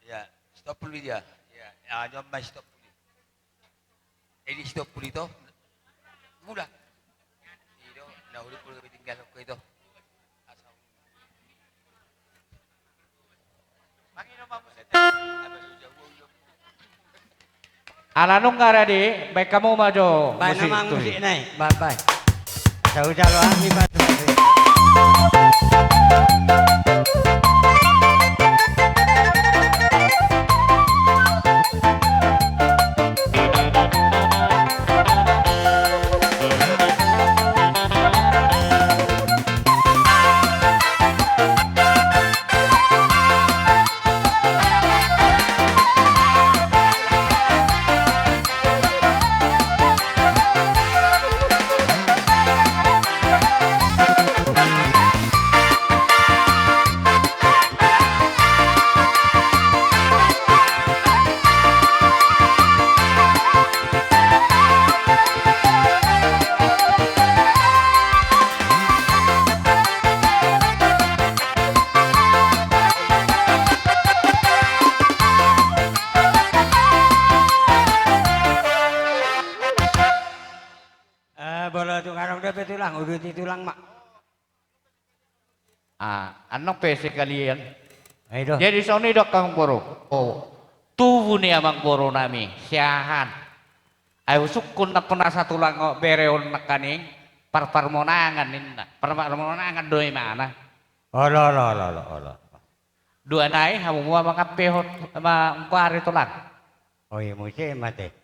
Speaker 6: Ya, stop dulu dia. Ya, nyon mai stop dulu. Ini stop dulu itu. Mudah. Itu, nah udah perlu tinggal ke itu.
Speaker 11: Alanong karadi, baik kamu maju
Speaker 1: Ba
Speaker 11: musik
Speaker 1: namang
Speaker 11: tu.
Speaker 1: musik nai. Bye bye. Tahu jalo ami batu. Bola tu ngarang dapat tulang, udah di tulang mak.
Speaker 11: Anong pese kalian?
Speaker 1: Ayo.
Speaker 11: Jadi soni dok kang boro. Oh, tubuh ni amang boro nami, siahan. Ayo sukun na puna sa tulang bereon na kaning parmonangan ninna. Parmonangan doy mana?
Speaker 1: Olah.
Speaker 11: Dua nai hamu mua mga pehot mga kuari tulang.
Speaker 1: Oh iya mesti mati.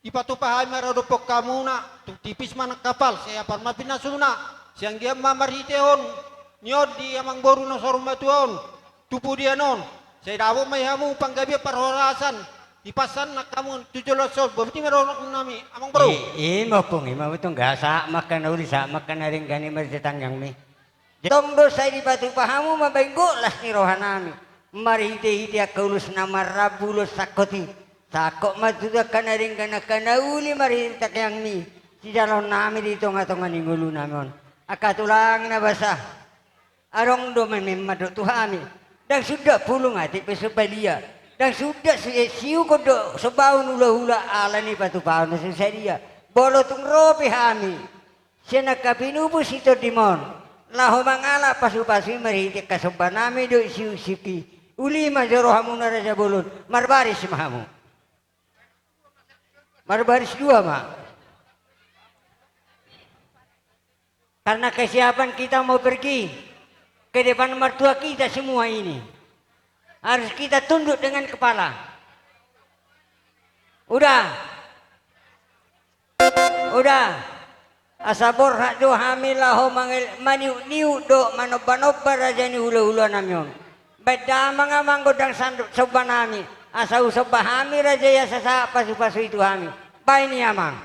Speaker 9: Ipatupahay maradopok kamu na tipis mana kapal saya parmapin na suna siang dia mamarhiteon nyod di Mang Boru na sorum batuon tupu dia non Saya dawo may hamu panggabi parhorasan. Ipasan na kamu 17 berarti meron nami amang bro.
Speaker 1: Imo pong imo itong gasa makan uli sa makan na rin gani marjatang yang mi. Tombo sa di batu pahamu mabainggo las ni rohanami. Marihiti-hiti akaulus na marabulos sakoti. Sakok matuda ka na rin kana uli marihiti yang mi. Si jalon nami dito nga itong aningulu namin. Akatulang na basa. Arong do memado tuhami. Dan sudah pulung ati pesupalia. Dan sudah siu kodo sebaun hula-hula ala ni patu paun na dia. Bolo tung ropi hami. Siya nagkapinubos ito dimon. Laho mangala pasu-pasu mariti kasobanami do siu sipi. Uli majoro hamu na raja bolon. Marbaris mahamu. Marbaris dua ma. Karena kesiapan kita mau pergi ke depan mertua kita semua ini. Harus kita tunduk dengan kepala. Udah. Asabor hak do hamilah ho maniu niu do manoba-noba raja ni hula-hula namyon. Beda mangamang godang sanduk soba nami. Asau soba hami raja ya sasa pasu-pasu itu hami. Baik ni amang.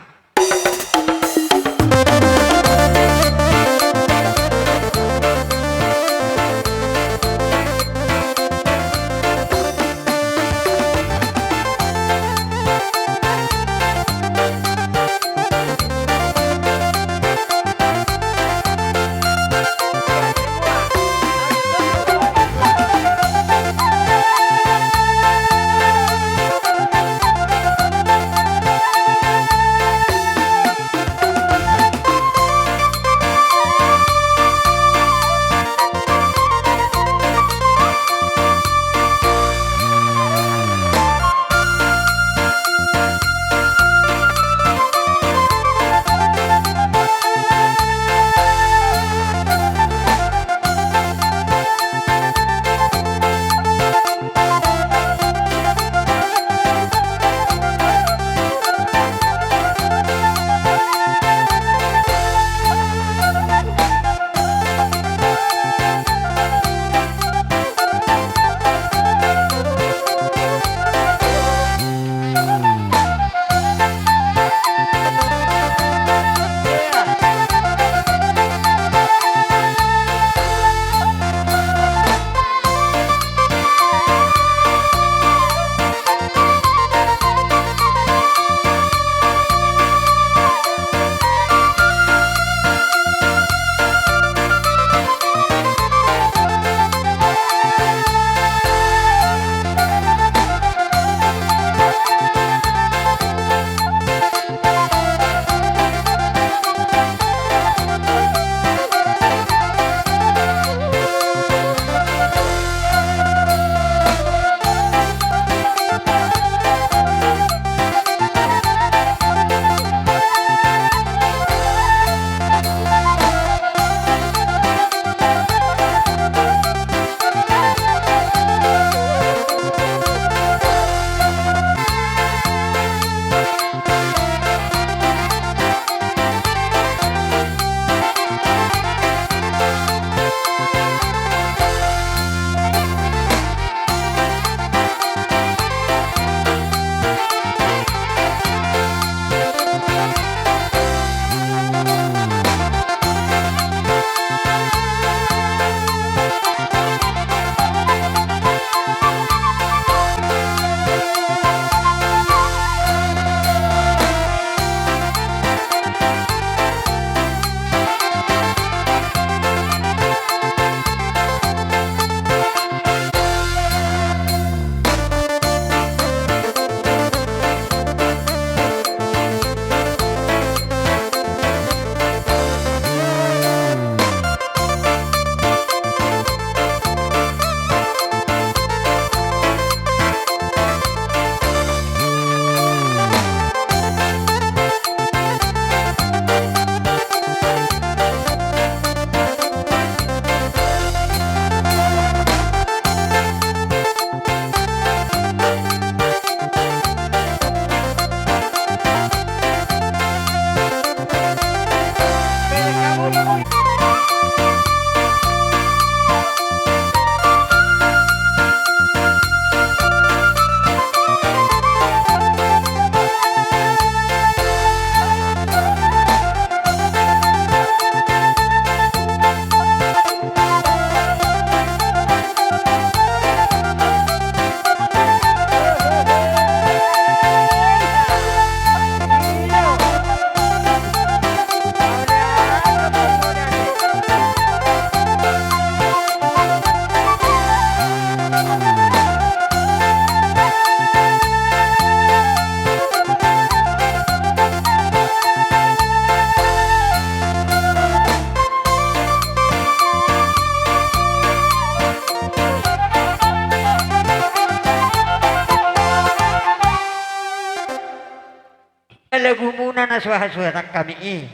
Speaker 1: lagu muna na suha-suha kami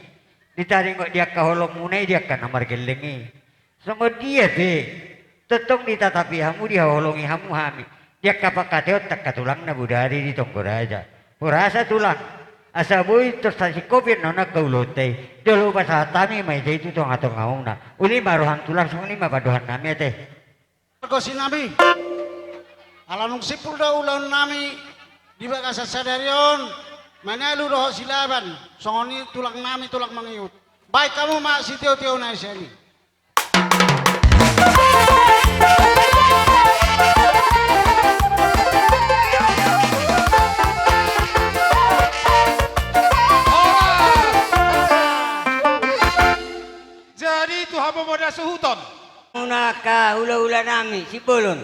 Speaker 1: ditaring kok dia kaholong muna dia kan namar gelengi. Songo dia tetong ditatapi hamu dia holongi hamu hami. Dia kapakateo tak katulang na budari di Tonggoraja. Purasa tulang. Asa boy terus si kopi nona kaulote. Dulu bahasa tami mai itu tong atong na. Uli maruhan tulang songo ni mapaduhan nami teh.
Speaker 10: Ko sinami. Alanung sipul daw ulan nami di baka sa sadarion. Manalo roh silaban. Songoni tulang nami tulang mangiut. Baik kamu mak si tio-tio na sini.
Speaker 6: Jadi itu hamba moda sehuton.
Speaker 1: Munaka ula-ula nami si bolon.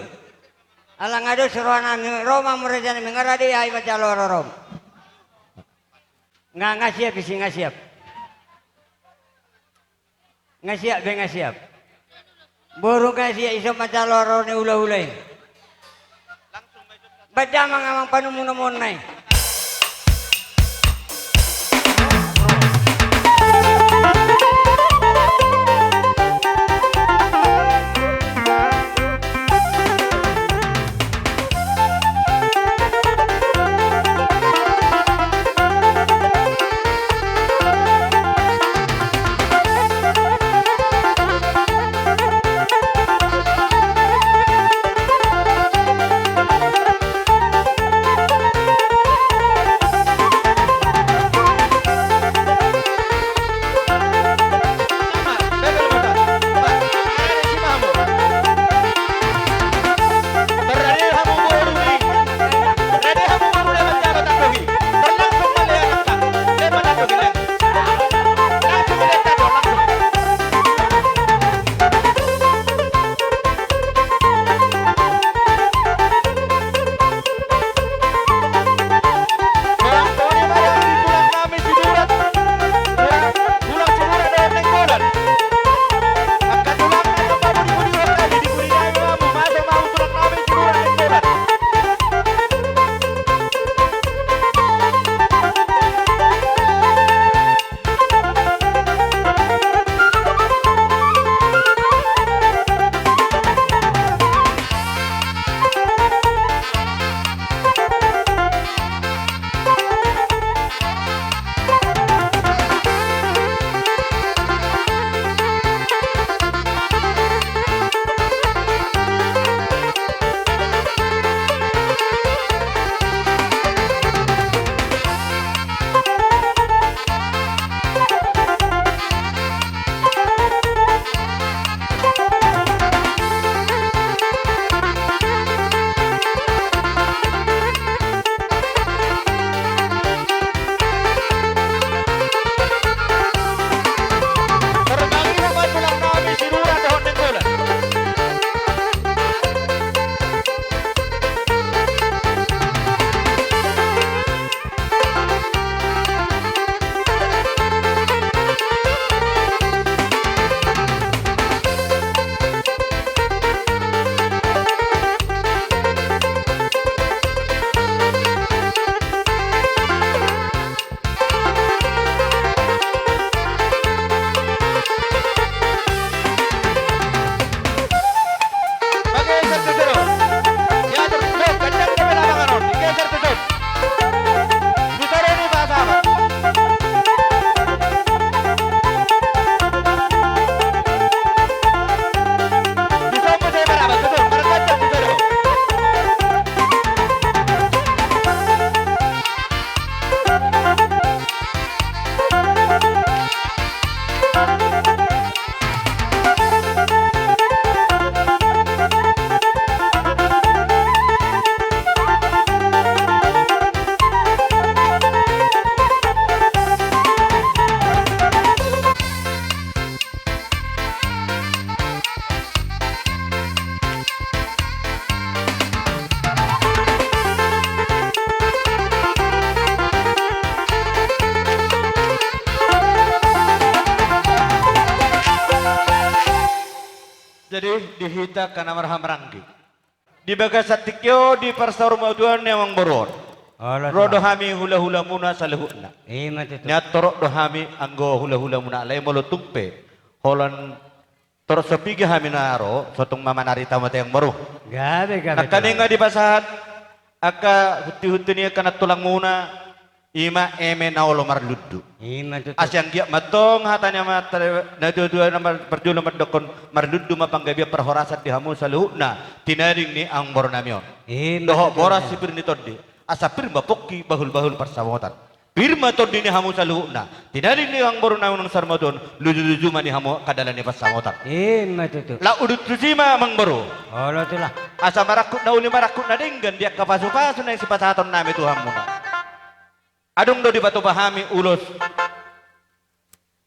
Speaker 1: Alang ado seruan nami Roma mereka nami ngarade ay macaloro rom. Nggak siap isi nggak siap. Nggak siap be nggak siap. Buru nggak siap iso macaloro ni ula-ulay. Baca mangamang panumunomon nai.
Speaker 6: Jadi dihita kana marham ranggi. Di bagas satikyo di persaruma tuan yang boron.
Speaker 1: Allah
Speaker 3: Rodo hami hula-hula muna sa luhuna.
Speaker 1: matutu.
Speaker 3: Nya torok do hami anggo hula-hula muna lay molo tumpe. Holan torok sapiga hami naro sotong mama narita mata yang baru.
Speaker 1: Gabe
Speaker 3: Nakani nga di pasahat aka huti-huti niya kanat tulang muna ima eme na olo marludu.
Speaker 1: Matutu.
Speaker 3: Asyang giyak matong hatanya mata na dua nomor perjulang merdokon marludu mapanggabia perhorasan di hamu sa luhuna tinaring ni ang baru namyon. Doho boras sipir ni todi. Asa pirma pokki bahul-bahul persawotan. Pirma to dini hamu sa luhuna. Tinari ni ang baru naunang sarmadon luju-luju mani hamu kadalan ni persawotan.
Speaker 1: Matutu.
Speaker 3: La udut tusima mang baru.
Speaker 1: Allah tulah.
Speaker 3: Asa marakut na uli marakut na dinggan dia kapasu-pasu na yung sipasaton nami Tuhan muna. Adong do di batu pahami ulos.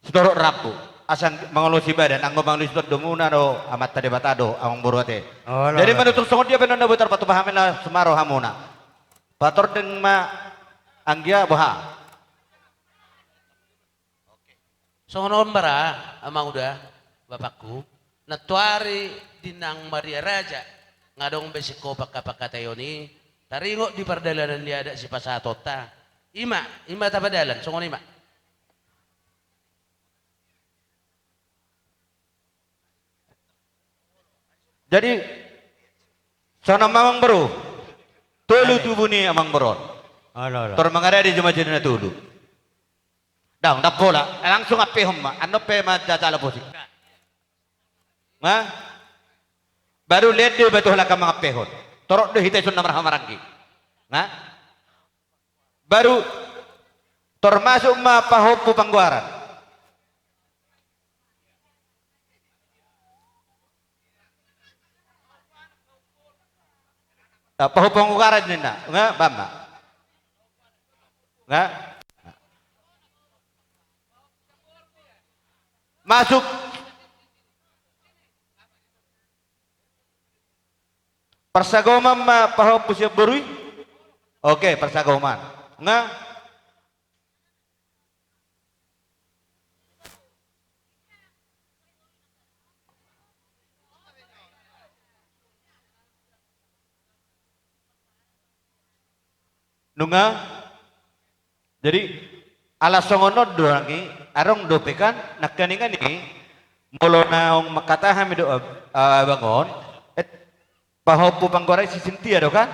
Speaker 3: Sedorok rapu. Asang mangolosi badan anggo mangolosi do muna do amat tadi batado amang baru ate. Jadi menutur songot dia benar butar batu pahami na sumaro hamuna. Pator deng ma anggia boha.
Speaker 12: Songonon bara amang udah bapakku natuari dinang Maria Raja ngadong besiko pakatayoni taringo di perdalanan dia ada si pasatota ima tapadalan songon ima.
Speaker 3: Jadi sana mamang baru. Tulu tubuh ni amang beron.
Speaker 1: Allah.
Speaker 3: Tor mangada di jema jenna tulu. Dang dapola langsung ape homma anno pe ma jajala posi. Ma baru lihat dia betul lah kamang ape hon. Torok deh hitai sun namar hamarangi. Nah baru tor masuk ma pahopu pangguaran. Pahupang ukaran nina, nga bamba, nga masuk persagoman ma pahupu siya berui, oke persagoman, nga nunga jadi ala songono doangi arong dopekan nakaningan ni molo naong makatahan do bangon pahopu panggorai si Sintia do kan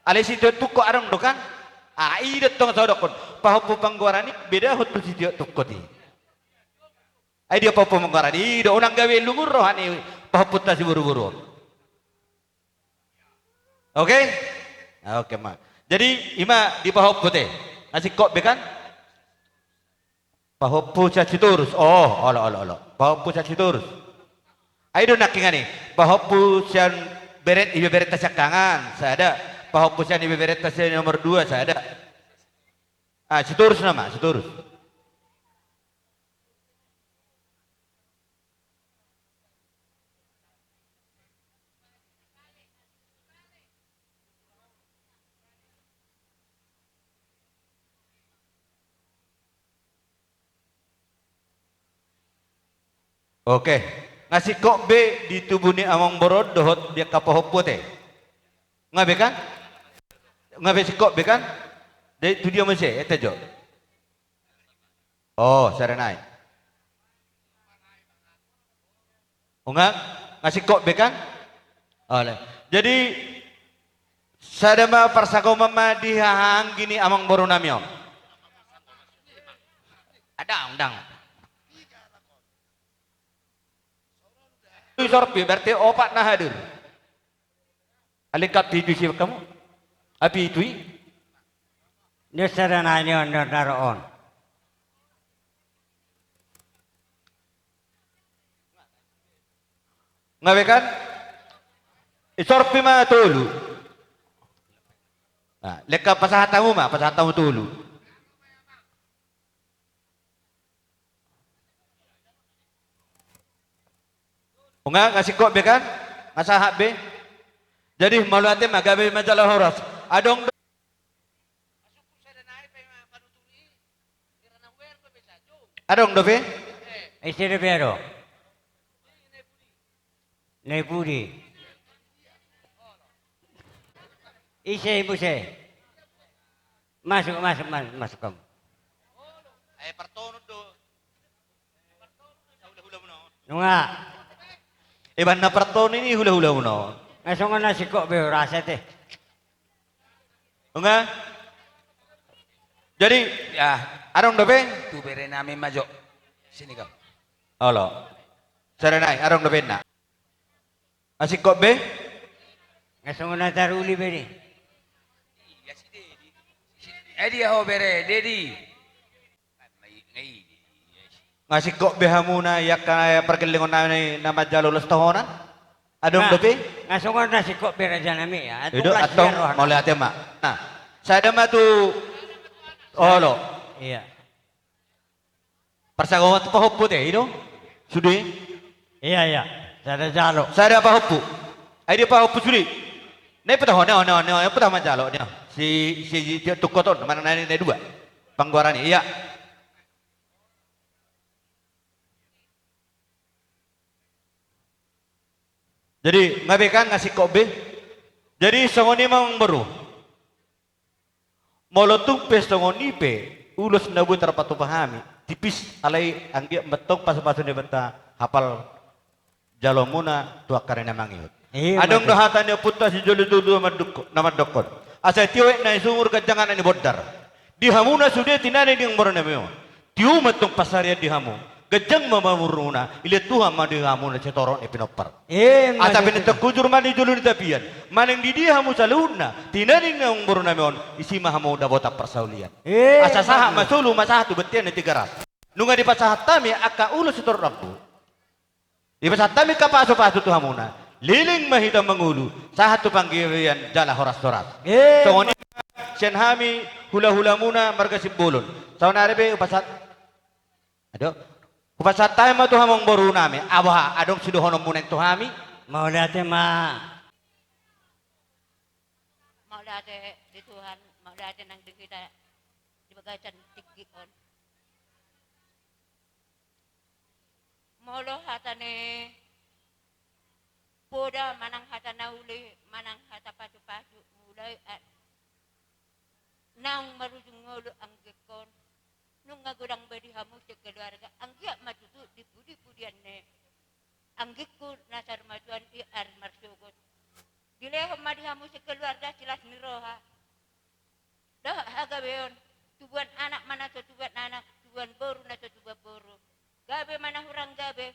Speaker 3: ale si tukko arong do kan ida tong sodokon pahopu panggorani beda hot si tukko di ai dia pahopu panggorani do unang gawe lungur rohani pahopu ta si buru-buru oke oke mak. Jadi ima di pahopu teh nasi kok bekan pahopu caci turus oh olo pahopu caci turus ayo nakingani pahopu sian beret ibe beret tas kangan saya ada pahopu sian ibe beret tas nomor 2 saya ada citurus nama citurus Oke, ngasih kok be di tubuh ni amang borod dohot dia kapahopo teh. Ngabe kan? Ngabe si kok be kan? Dari tu dia masih eta jo. Oh, saranai. Unga ngasih kok be kan? Oleh. Jadi sadama persako mama dihahang gini amang boru namyo. Ada undang. Sorpi berarti opat nah hadir. Alikap itu siapa kamu? Api itu?
Speaker 1: Dia sarananya naroon.
Speaker 3: Ngawe kan? Sorpi mah tulu. Nah, leka pasahatamu mah pasahatamu tulu. Unga ngasih kok be kan? Ngasahak be. Jadi maluate magabe majalah horas. Adong adong do be?
Speaker 1: Istri pero. Nepuri. Ise ibu se. Masuk kamu.
Speaker 6: Pertono do.
Speaker 1: Nunga.
Speaker 3: Iban na perton ini hula-hula uno.
Speaker 1: Ngasong na si kok be rasa teh.
Speaker 3: Enggak? Jadi, ya, arong dobe?
Speaker 11: Tu bere nami majo. Sini kau.
Speaker 3: Olo. Saranay, arong dobe na. Asik kok be?
Speaker 1: Ngasong na taruli be ni.
Speaker 11: Dia ho bere, dedi.
Speaker 3: Ngasik kok be hamuna yak kaya perkelingon namin na majalo los tahonan? Adong dobe?
Speaker 1: Ngasong na si kok be raja nami ya.
Speaker 3: Itu atong mau lihat ya mak. Nah, saya ada tu olo.
Speaker 1: Iya.
Speaker 3: Persagoan tu pahopu teh, itu sudi.
Speaker 1: Iya. Sada jalo.
Speaker 3: Saya ada pahopu. Ai dia pahopu sudi. Nih petahon, nih petah majalo nih. Si tukoton mana nani dua. Pangguaran iya. Jadi ngabekan ngasih kobe. Jadi songoni mang baru. Molotung pe songoni pe ulus nabu terpatu pahami. Tipis alai anggi betong pasu-pasu ni benta hafal jalomuna tua karena mangiut. Adong dohatan dia putra si joli dudu nama dokon. Asa tiwek na isungur kajangan ani bodar. Di hamuna sudah tinane ding morone meo. Tiu metong pasaria di hamu. Gejang mamamuruna ile tuha madi hamu na cetoron epinopar. Ata pinita kujur mani julun tapian. Maneng di dia hamu saluna tinane na morona meon isi mahamu da botak persaulian. Asa saha masulu masahatu betian ni tigaras. Nunga di pasahatami aka ulo setor rabbu. Di pasahatami kapaso-paso tu hamuna. Liling mahita mengulu sahatu panggilan jala horas-horas. Songoni senhami hula-hula muna marga sibulun. Saunarebe upasat. Aduh. Upasat tayo mo tuha mong boru nami. Abaha adong siduhono muna yung tuhami.
Speaker 1: Maulate ma.
Speaker 13: Maulate di Tuhan, maulate nang di kita di bagacan tikikon. Maulo hatane poda manang hata nauli, manang hata pasu-pasu mulai at nang marujung ngolo ang gekon. Nung ngagurang beri hamu sa keluarga, ang giyak matutu di pudi-pudian ne. Ang gikko nasar matuan i armar sugot. Dileho madi hamu sa keluarga silas miroha. Dah hagabeon, tubuan anak mana to tubuan anak, tubuan boru na to tubuan boru. Gabe mana hurang gabe,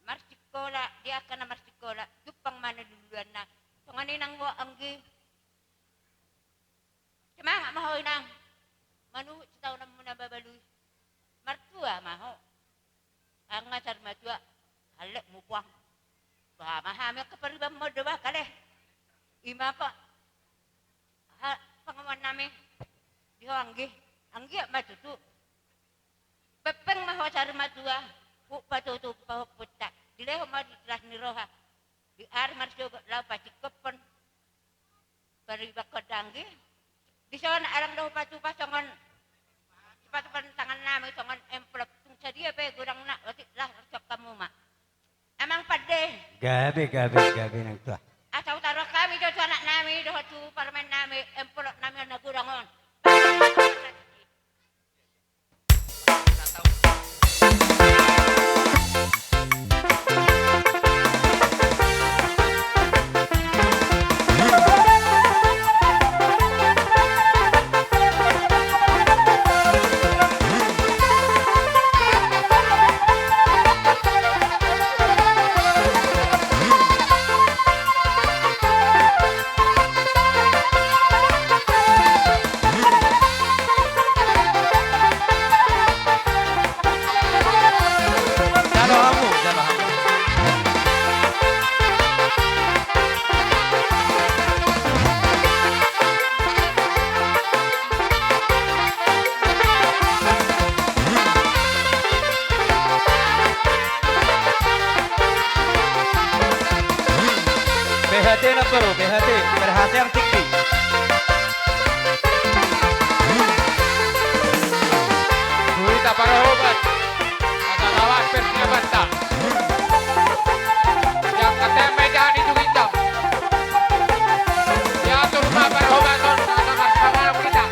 Speaker 13: marsikola, dia akan marsikola, jupang mana duluan na. Tunganin ang wa anggi. Semangat mahoy nang. Manuhut setahun namun babalui. Martua maho. Ang ngasar matua halek mupuang. Mahamil keperibam mo dewa kaleh. Ima pa. Pangawan namin. Diho anggi. Anggi matutu. Pepeng maho sar matua. Hu patutu paho putak. Dileho ma di teras niroha. Di armar sugot lau pacikopon. Paribak kodanggi. Di sana arang daw patupa songon patupan tangan namin songon envelope tung sadia pe gurang nak wakit lah resok kamu mak. Emang pade.
Speaker 1: Gabi nang tua.
Speaker 13: Asal taruh kami do anak nami do tu parmen nami envelope nami na gurangon.
Speaker 3: BHT na bro, BHT, BHT yang tinggi.
Speaker 11: Duita para obat. Atau lawan persnya bantah. Yang katanya medan itu hitam. Ya turun para obat atau bersama kita.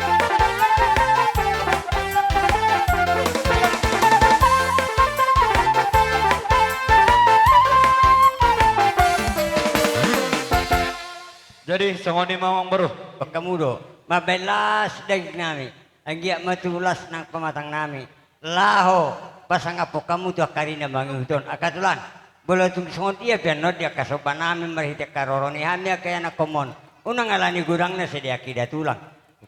Speaker 3: sedih songoni mamang baru.
Speaker 1: Pagkamudo, mabelas dag nami. Ang giya matulas ng pamatang nami. Laho, pasang apo kamu to karina manguton. Akatulan, bolo tung songon iya piano dia kasopan namin marhita karoroni hamya kaya na komon. Unang alani gurang na sa dia kida tulang.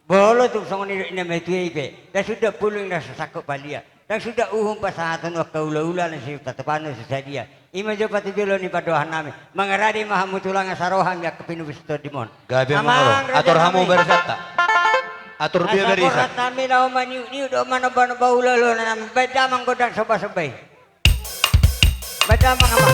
Speaker 1: Bolo tung songon ina metuye ipe. Da sudah puling na sa sakop palia. Da sudah uhum pasahatan wa kaula-ula na si tatapano sa dia. Ima jo patujulo ni padohan namin. Mangaradi mahamutulang sa roham ya kepinubisto dimon.
Speaker 3: Gabi mangaro. Atur hamu bersata. Atur biya berisa.
Speaker 1: Asa kami na umaniw do manaba baulalo na namin. Badamang godang sabay-sabay. Badamang ama.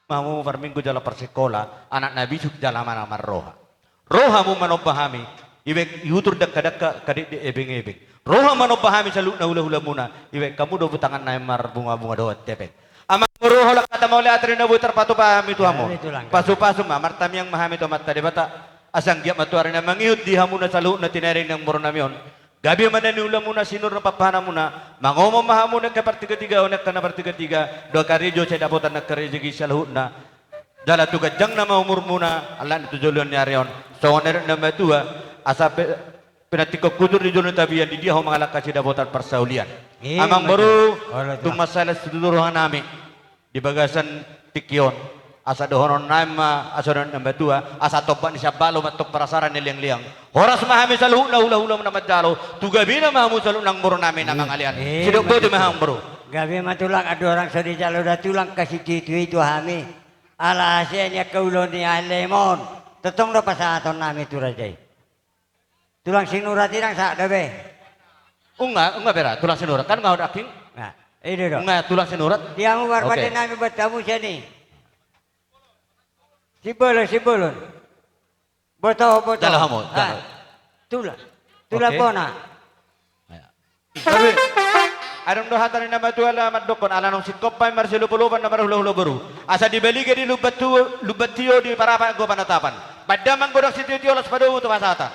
Speaker 3: Mamu perminggu jala persikola, anak nabi suk jala mana roha. Roha mu manobahami, iwek yutur dakka kadik di ebeng-ebeng. Roha manobahami salu na hula-hula muna, iwek kamu do butangan naimar bunga-bunga doat tepeng. Amang roha lak kata mauli atri na butar patu pahami tu hamu. Pasu-pasu ma martam yang mahami tu matta debata. Asang giat matu arina mangiut di hamu na salu na tinering ng moronamion. Gabi mana ni ulam muna sinur na papana muna, mangomong mahamu na kapartiga-tiga, onak ka na partiga-tiga, dua karijo saya dapotan na karijigi salhut na, dala tu gajang na maumur muna, alam itu jolion ni arion, so oner na matua, asa penatiko kudur di jolion tabian di dia ho mangalak kasi dapotan persaulian. Amang baru tu masalah seduluruhan nami di bagasan tikion. Asa dohonon nama asa dohonon batua asa topan ni sabalo matok parasaran niliang-liang horas mahami salu na hula-hula na madalo tugabina mahamu salu nang muro namin ang alian sidok do maham bro
Speaker 1: gabi matulang ado orang sodi jalo da tulang kasi itu hami ala asyanya kaulo ni alemon tetong do pasaton nami turajay tulang sinurat irang sa dabe
Speaker 3: unga bera tulang sinurat kan ngawad aking
Speaker 1: nah ini do
Speaker 3: unga tulang sinurat
Speaker 1: dia mu barbade nami bertamu sini Sibulon. Boto.
Speaker 3: Jala hamo.
Speaker 1: Tula bona.
Speaker 3: Tapi, aram do hatarin nama tuala madokon ala nong sikopay marselo pulupan na marhula-hula baru. Asa dibeli di lubatio di parapa go panatapan. Padamang godok sitio olas padu tu pasata.